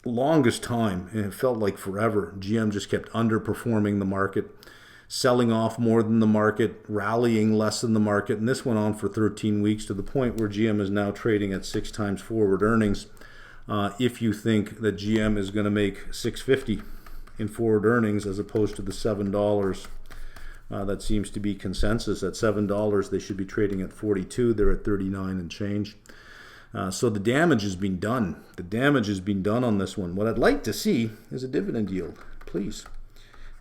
longest time, and it felt like forever, GM just kept underperforming the market, selling off more than the market, rallying less than the market, and this went on for 13 weeks to the point where GM is now trading at 6 times forward earnings. If you think that GM is going to make $6.50 in forward earnings as opposed to the $7, that seems to be consensus. At $7, they should be trading at 42. They're at 39 and change. So the damage has been done. The damage has been done on this one. What I'd like to see is a dividend yield, please.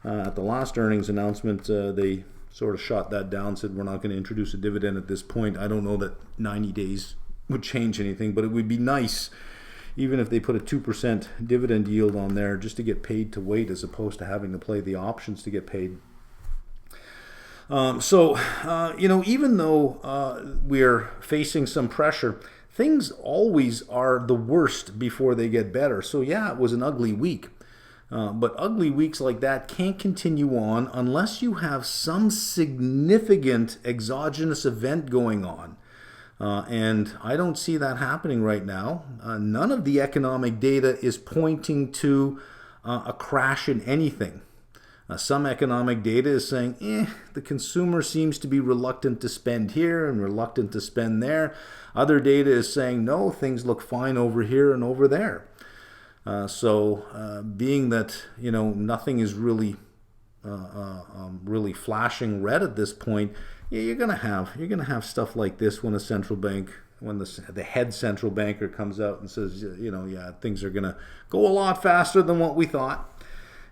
At the last earnings announcement, they sort of shot that down, said we're not going to introduce a dividend at this point. I don't know that 90 days would change anything, but it would be nice, even if they put a 2% dividend yield on there, just to get paid to wait as opposed to having to play the options to get paid. Even though we're facing some pressure, things always are the worst before they get better. So yeah, it was an ugly week. But ugly weeks like that can't continue on unless you have some significant exogenous event going on. And I don't see that happening right now. None of the economic data is pointing to a crash in anything. Some economic data is saying, the consumer seems to be reluctant to spend here and reluctant to spend there. Other data is saying, no, things look fine over here and over there. So being that, nothing is really really flashing red at this point, you're gonna have stuff like this when a central bank, when the head central banker comes out and says, things are gonna go a lot faster than what we thought,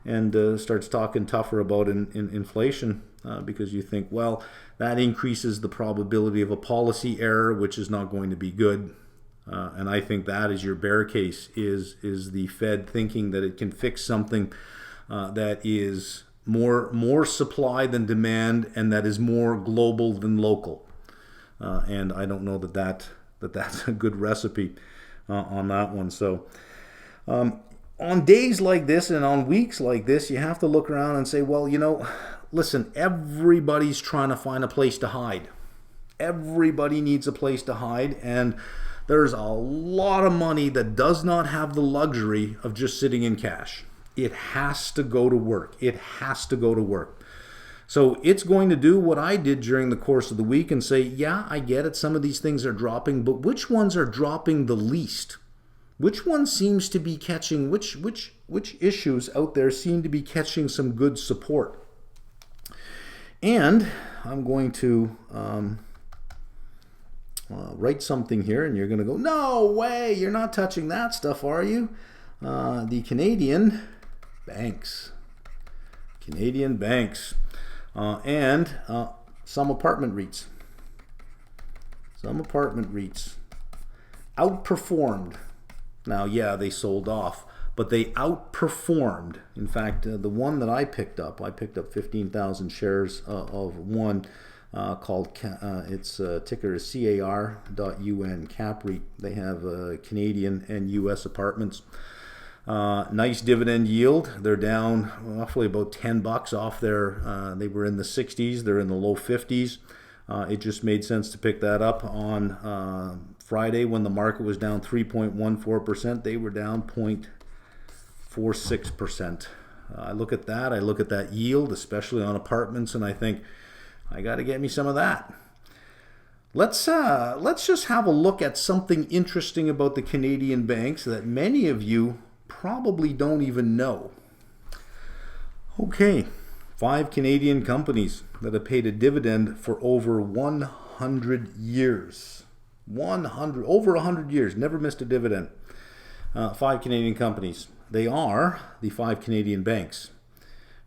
and starts talking tougher about inflation, because you think, well, that increases the probability of a policy error, which is not going to be good. And I think that is your bear case, is the Fed thinking that it can fix something that is more supply than demand, and that is more global than local. And I don't know that's a good recipe on that one. So on days like this and on weeks like this, you have to look around and say, well, listen, everybody's trying to find a place to hide. Everybody needs a place to hide, and there's a lot of money that does not have the luxury of just sitting in cash. It has to go to work. It has to go to work. So it's going to do what I did during the course of the week and say, yeah, I get it. Some of these things are dropping, but which ones are dropping the least? Which one seems to be catching, which issues out there seem to be catching some good support? And I'm going to write something here, and you're going to go, no way, you're not touching that stuff, are you? The Canadian banks. Canadian banks. And some apartment REITs. Some apartment REITs outperformed. Now, yeah, they sold off, but they outperformed. In fact, the one that I picked up 15,000 shares of one called, its ticker is CAR.UN, CAPREIT. They have Canadian and U.S. apartments. Nice dividend yield. They're down roughly about $10 off their, they were in the 60s, they're in the low 50s. It just made sense to pick that up on Friday when the market was down 3.14%. They were down 0.46%. I look at that yield, especially on apartments, and I think, I got to get me some of that. Let's just have a look at something interesting about the Canadian banks that many of you probably don't even know. Okay, 5 Canadian companies that have paid a dividend for over 100 years. Over 100 years, never missed a dividend. 5 Canadian companies. They are the 5 Canadian banks.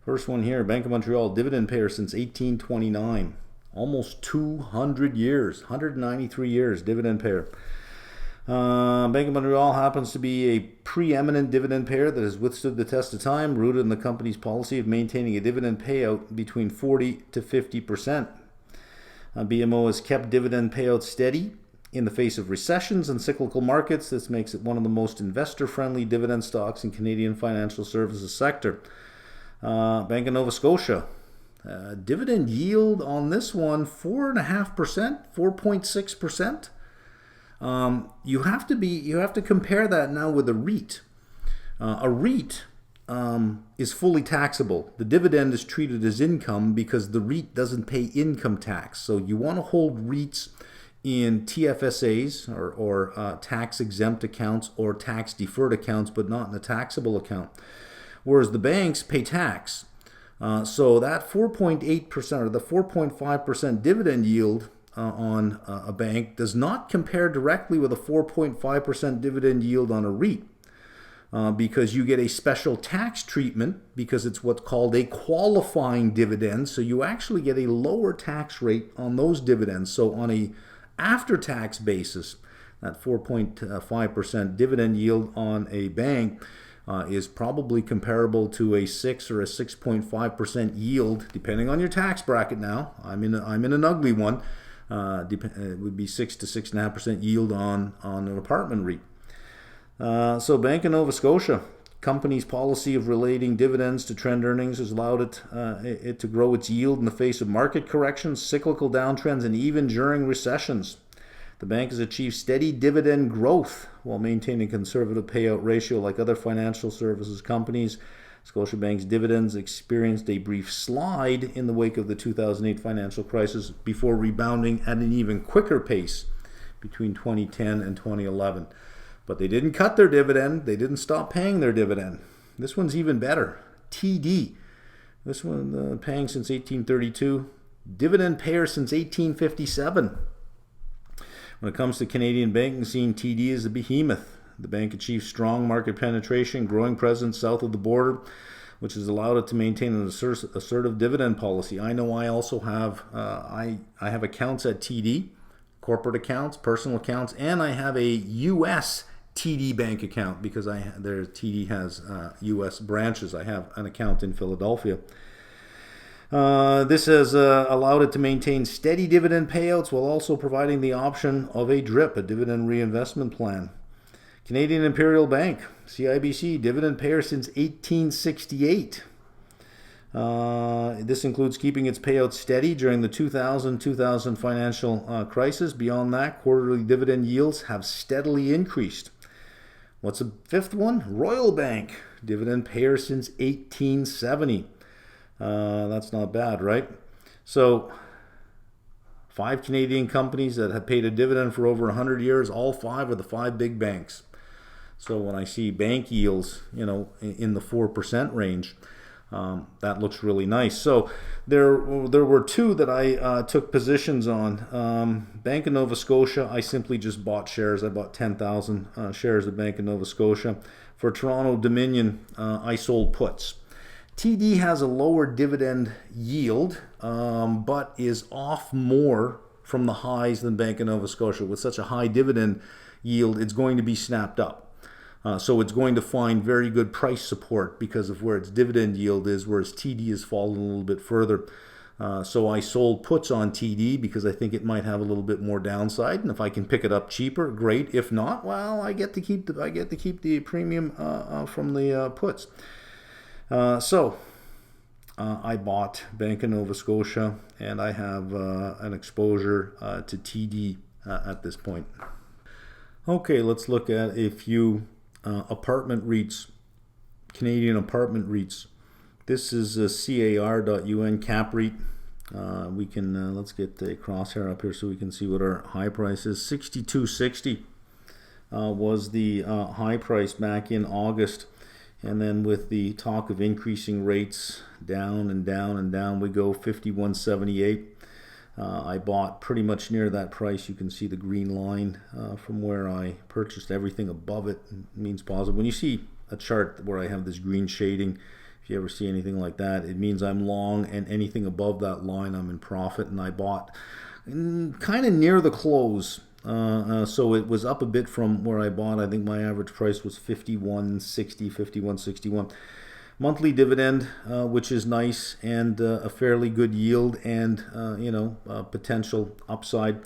First one here, Bank of Montreal, dividend payer since 1829. Almost 200 years, 193 years, dividend payer. Bank of Montreal happens to be a preeminent dividend payer that has withstood the test of time, rooted in the company's policy of maintaining a dividend payout between 40 to 50%. BMO has kept dividend payouts steady in the face of recessions and cyclical markets. This makes it one of the most investor-friendly dividend stocks in Canadian financial services sector. Bank of Nova Scotia, dividend yield on this one 4.5%, 4.6%. You have to compare that now with a REIT. A REIT is fully taxable. The dividend is treated as income because the REIT doesn't pay income tax. So you want to hold REITs in TFSAs or tax exempt accounts or tax deferred accounts, but not in a taxable account. Whereas the banks pay tax. So that 4.8% or the 4.5% dividend yield on a bank does not compare directly with a 4.5% dividend yield on a REIT, because you get a special tax treatment because it's what's called a qualifying dividend. So you actually get a lower tax rate on those dividends. So on a after-tax basis, that 4.5% dividend yield on a bank is probably comparable to a 6 or a 6.5% yield, depending on your tax bracket. Now, I'm in an ugly one. It would be 6 to 6.5% yield on an apartment REIT. So Bank of Nova Scotia, company's policy of relating dividends to trend earnings has allowed it to grow its yield in the face of market corrections, cyclical downtrends, and even during recessions. The bank has achieved steady dividend growth while maintaining a conservative payout ratio like other financial services companies. Scotiabank's dividends experienced a brief slide in the wake of the 2008 financial crisis before rebounding at an even quicker pace between 2010 and 2011. But they didn't cut their dividend. They didn't stop paying their dividend. This one's even better. TD. This one paying since 1832. Dividend payer since 1857. When it comes to Canadian banking scene, TD is a behemoth. The bank achieved strong market penetration, growing presence south of the border, which has allowed it to maintain an assertive dividend policy. I know I also have I have accounts at TD, corporate accounts, personal accounts, and I have a U.S. TD bank account because TD has U.S. branches. I have an account in Philadelphia. This has allowed it to maintain steady dividend payouts while also providing the option of a DRIP, a dividend reinvestment plan. Canadian Imperial Bank, CIBC, dividend payer since 1868. This includes keeping its payout steady during the 2000 financial crisis. Beyond that, quarterly dividend yields have steadily increased. What's the fifth one? Royal Bank, dividend payer since 1870. That's not bad, right? So, 5 Canadian companies that have paid a dividend for over 100 years. All 5 are the 5 big banks. So when I see bank yields, in the 4% range, that looks really nice. So there were 2 that I took positions on. Bank of Nova Scotia, I simply just bought shares. I bought 10,000 shares of Bank of Nova Scotia. For Toronto Dominion, I sold puts. TD has a lower dividend yield, but is off more from the highs than Bank of Nova Scotia. With such a high dividend yield, it's going to be snapped up. So it's going to find very good price support because of where its dividend yield is, whereas TD has fallen a little bit further. So I sold puts on TD because I think it might have a little bit more downside, and if I can pick it up cheaper, great. If not, well, I get to keep the premium from the puts. So I bought Bank of Nova Scotia, and I have an exposure to TD at this point. Okay, let's look at a few apartment REITs, Canadian apartment REITs. This is CAR.UN cap REIT. We can let's get the crosshair up here so we can see what our high price is. 62.60 was the high price back in August, and then with the talk of increasing rates, down and down and down we go. 51.78. I bought pretty much near that price. You can see the green line from where I purchased. Everything above it means positive. When you see a chart where I have this green shading, if you ever see anything like that, it means I'm long, and anything above that line I'm in profit. And I bought kind of near the close, so it was up a bit from where I bought. I think my average price was 51.60, 51.61. Monthly dividend, which is nice, and a fairly good yield, and potential upside. A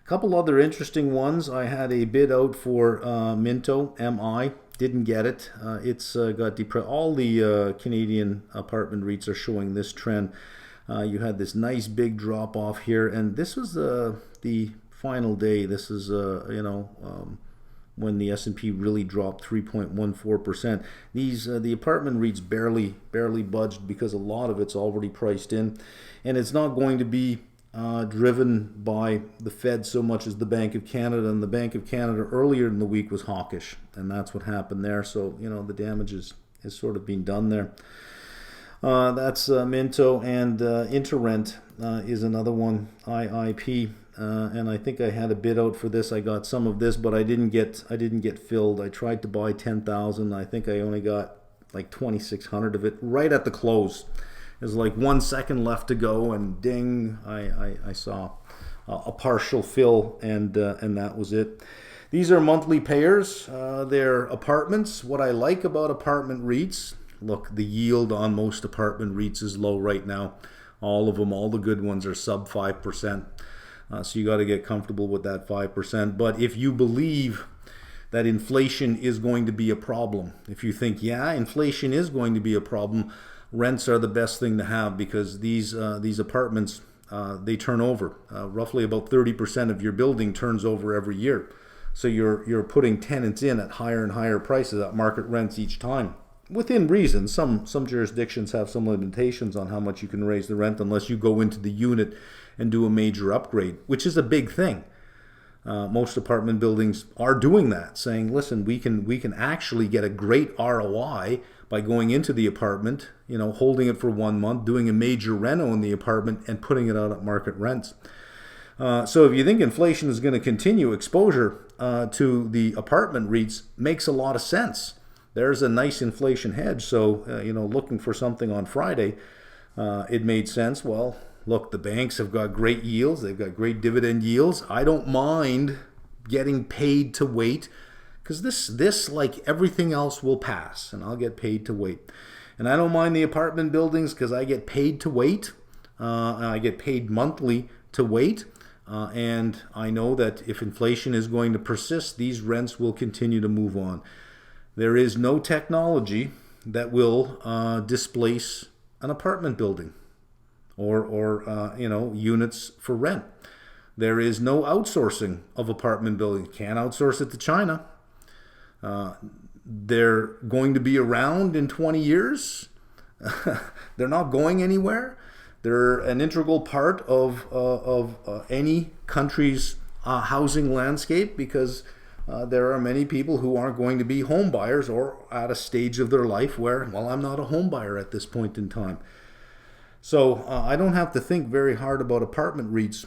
couple other interesting ones. I had a bid out for Minto, MI. Didn't get it. It's got depressed. All the Canadian apartment REITs are showing this trend. You had this nice big drop off here, and this was the final day. This is when the S&P really dropped 3.14%. The apartment REITs barely budged because a lot of it's already priced in, and it's not going to be driven by the Fed so much as the Bank of Canada. And the Bank of Canada earlier in the week was hawkish, and that's what happened there. So the damage is sort of being done there. That's Minto, and Interrent is another one, IIP. And I think I had a bid out for this. I got some of this, but I didn't get filled. I tried to buy 10,000. I think I only got like 2,600 of it right at the close. There's like 1 second left to go, and ding! I saw a partial fill, and that was it. These are monthly payers. They're apartments. What I like about apartment REITs, look, the yield on most apartment REITs is low right now. All of them, all the good ones, are sub 5%. So you got to get comfortable with that 5%. But if you believe that inflation is going to be a problem, if you think, yeah, inflation is going to be a problem, rents are the best thing to have, because these apartments, they turn over. Roughly about 30% of your building turns over every year. So you're putting tenants in at higher and higher prices at market rents each time. within reason. Some jurisdictions have some limitations on how much you can raise the rent unless you go into the unit and do a major upgrade, which is a big thing. Most apartment buildings are doing that, saying, listen, we can actually get a great ROI by going into the apartment, holding it for 1 month, doing a major reno in the apartment, and putting it out at market rents. So if you think inflation is going to continue, exposure to the apartment REITs makes a lot of sense. There's a nice inflation hedge. So, looking for something on Friday, it made sense. Well, look, the banks have got great yields. They've got great dividend yields. I don't mind getting paid to wait, because this, like everything else, will pass, and I'll get paid to wait. And I don't mind the apartment buildings because I get paid to wait. I get paid monthly to wait. And I know that if inflation is going to persist, these rents will continue to move on. There is no technology that will displace an apartment building or units for rent. There is no outsourcing of apartment buildings. Can't outsource it to China. They're going to be around in 20 years. They're not going anywhere. They're an integral part of any country's housing landscape, because there are many people who aren't going to be home buyers or at a stage of their life where, well, I'm not a home buyer at this point in time. So I don't have to think very hard about apartment REITs.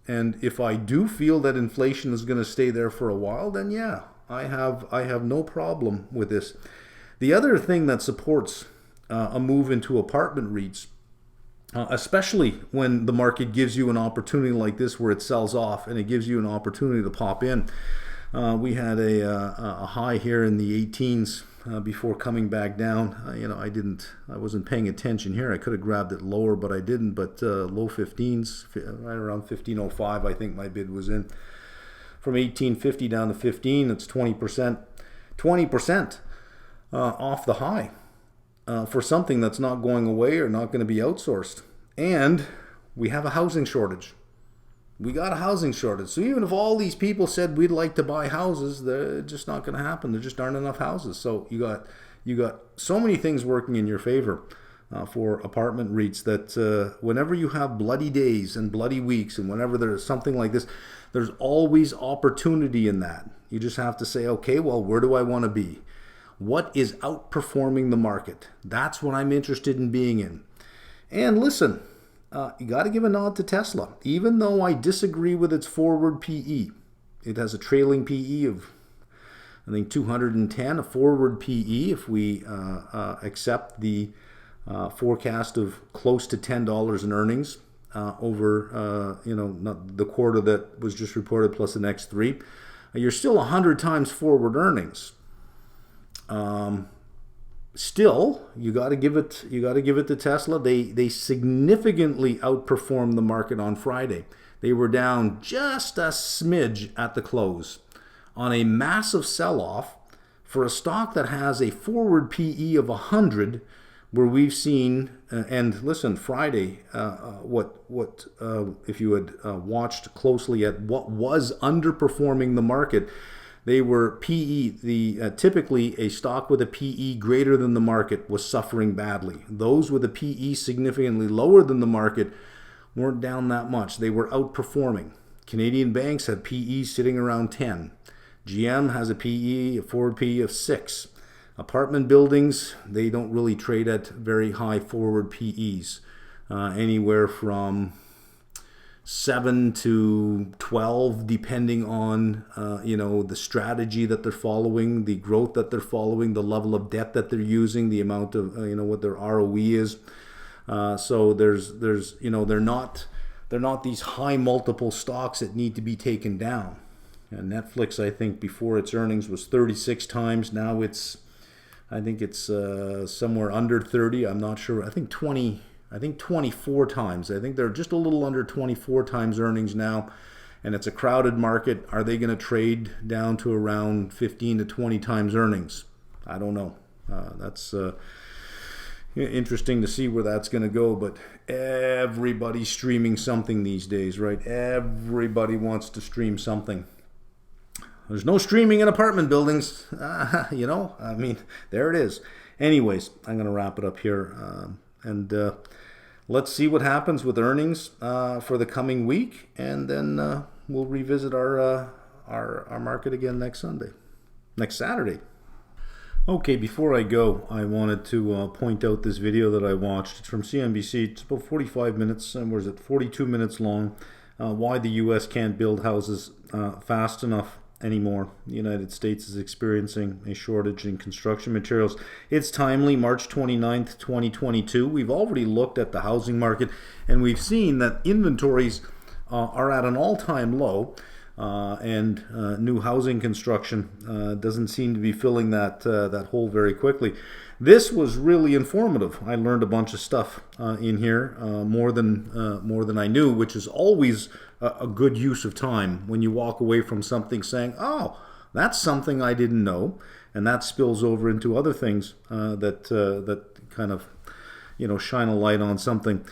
And if I do feel that inflation is going to stay there for a while, then yeah, I have no problem with this. The other thing that supports a move into apartment REITs, especially when the market gives you an opportunity like this where it sells off and it gives you an opportunity to pop in. We had a high here in the 18s before coming back down. I wasn't paying attention here. I could have grabbed it lower, but I didn't. But low 15s, right around 15.05, I think my bid was in. From 18.50 down to 15, it's 20% off the high for something that's not going away or not going to be outsourced. And we have a housing shortage. We got a housing shortage. So even if all these people said we'd like to buy houses, they're just not going to happen. There just aren't enough houses. So you got so many things working in your favor for apartment REITs that whenever you have bloody days and bloody weeks, and whenever there's something like this, there's always opportunity in that. You just have to say, okay, well, where do I want to be? What is outperforming the market? That's what I'm interested in being in. And listen, you got to give a nod to Tesla. Even though I disagree with its forward PE, it has a trailing PE of, I think, 210, a forward PE, if we accept the forecast of close to $10 in earnings over, not the quarter that was just reported plus the next three. You're still 100 times forward earnings. Still, you got to give it to Tesla. They significantly outperformed the market on Friday. They were down just a smidge at the close on a massive sell-off for a stock that has a forward PE of 100, where we've seen and listen, Friday, if you had watched closely at what was underperforming the market. They were PE, typically a stock with a PE greater than the market was suffering badly. Those with a PE significantly lower than the market weren't down that much. They were outperforming. Canadian banks have PE sitting around 10. GM has a forward PE of 6. Apartment buildings, they don't really trade at very high forward PEs, anywhere from 7 to 12, depending on the strategy that they're following, the growth that they're following, the level of debt that they're using, the amount of what their ROE is. So there's they're not these high multiple stocks that need to be taken down. And Netflix, I think before its earnings was 36 times. Now it's somewhere under 30. I'm not sure. I think 24 times. I think they're just a little under 24 times earnings now, and it's a crowded market. Are they going to trade down to around 15 to 20 times earnings? I don't know. That's interesting to see where that's going to go, but everybody's streaming something these days, right? Everybody wants to stream something. There's no streaming in apartment buildings. There it is. Anyways, I'm going to wrap it up here. And let's see what happens with earnings for the coming week. And then we'll revisit our market again next Saturday. Okay, before I go, I wanted to point out this video that I watched. It's from CNBC. It's about 45 minutes, and where is it? 42 minutes long. Why the U.S. can't build houses fast enough anymore. The United States is experiencing a shortage in construction materials. It's timely, March 29th, 2022. We've already looked at the housing market, and we've seen that inventories are at an all-time low. And new housing construction doesn't seem to be filling that hole very quickly. This was really informative. I learned a bunch of stuff in here, more than I knew, which is always a good use of time when you walk away from something saying, "Oh, that's something I didn't know," and that spills over into other things that kind of shine a light on something.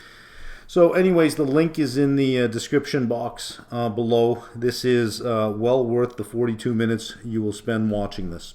So anyways, the link is in the description box below. This is well worth the 42 minutes you will spend watching this.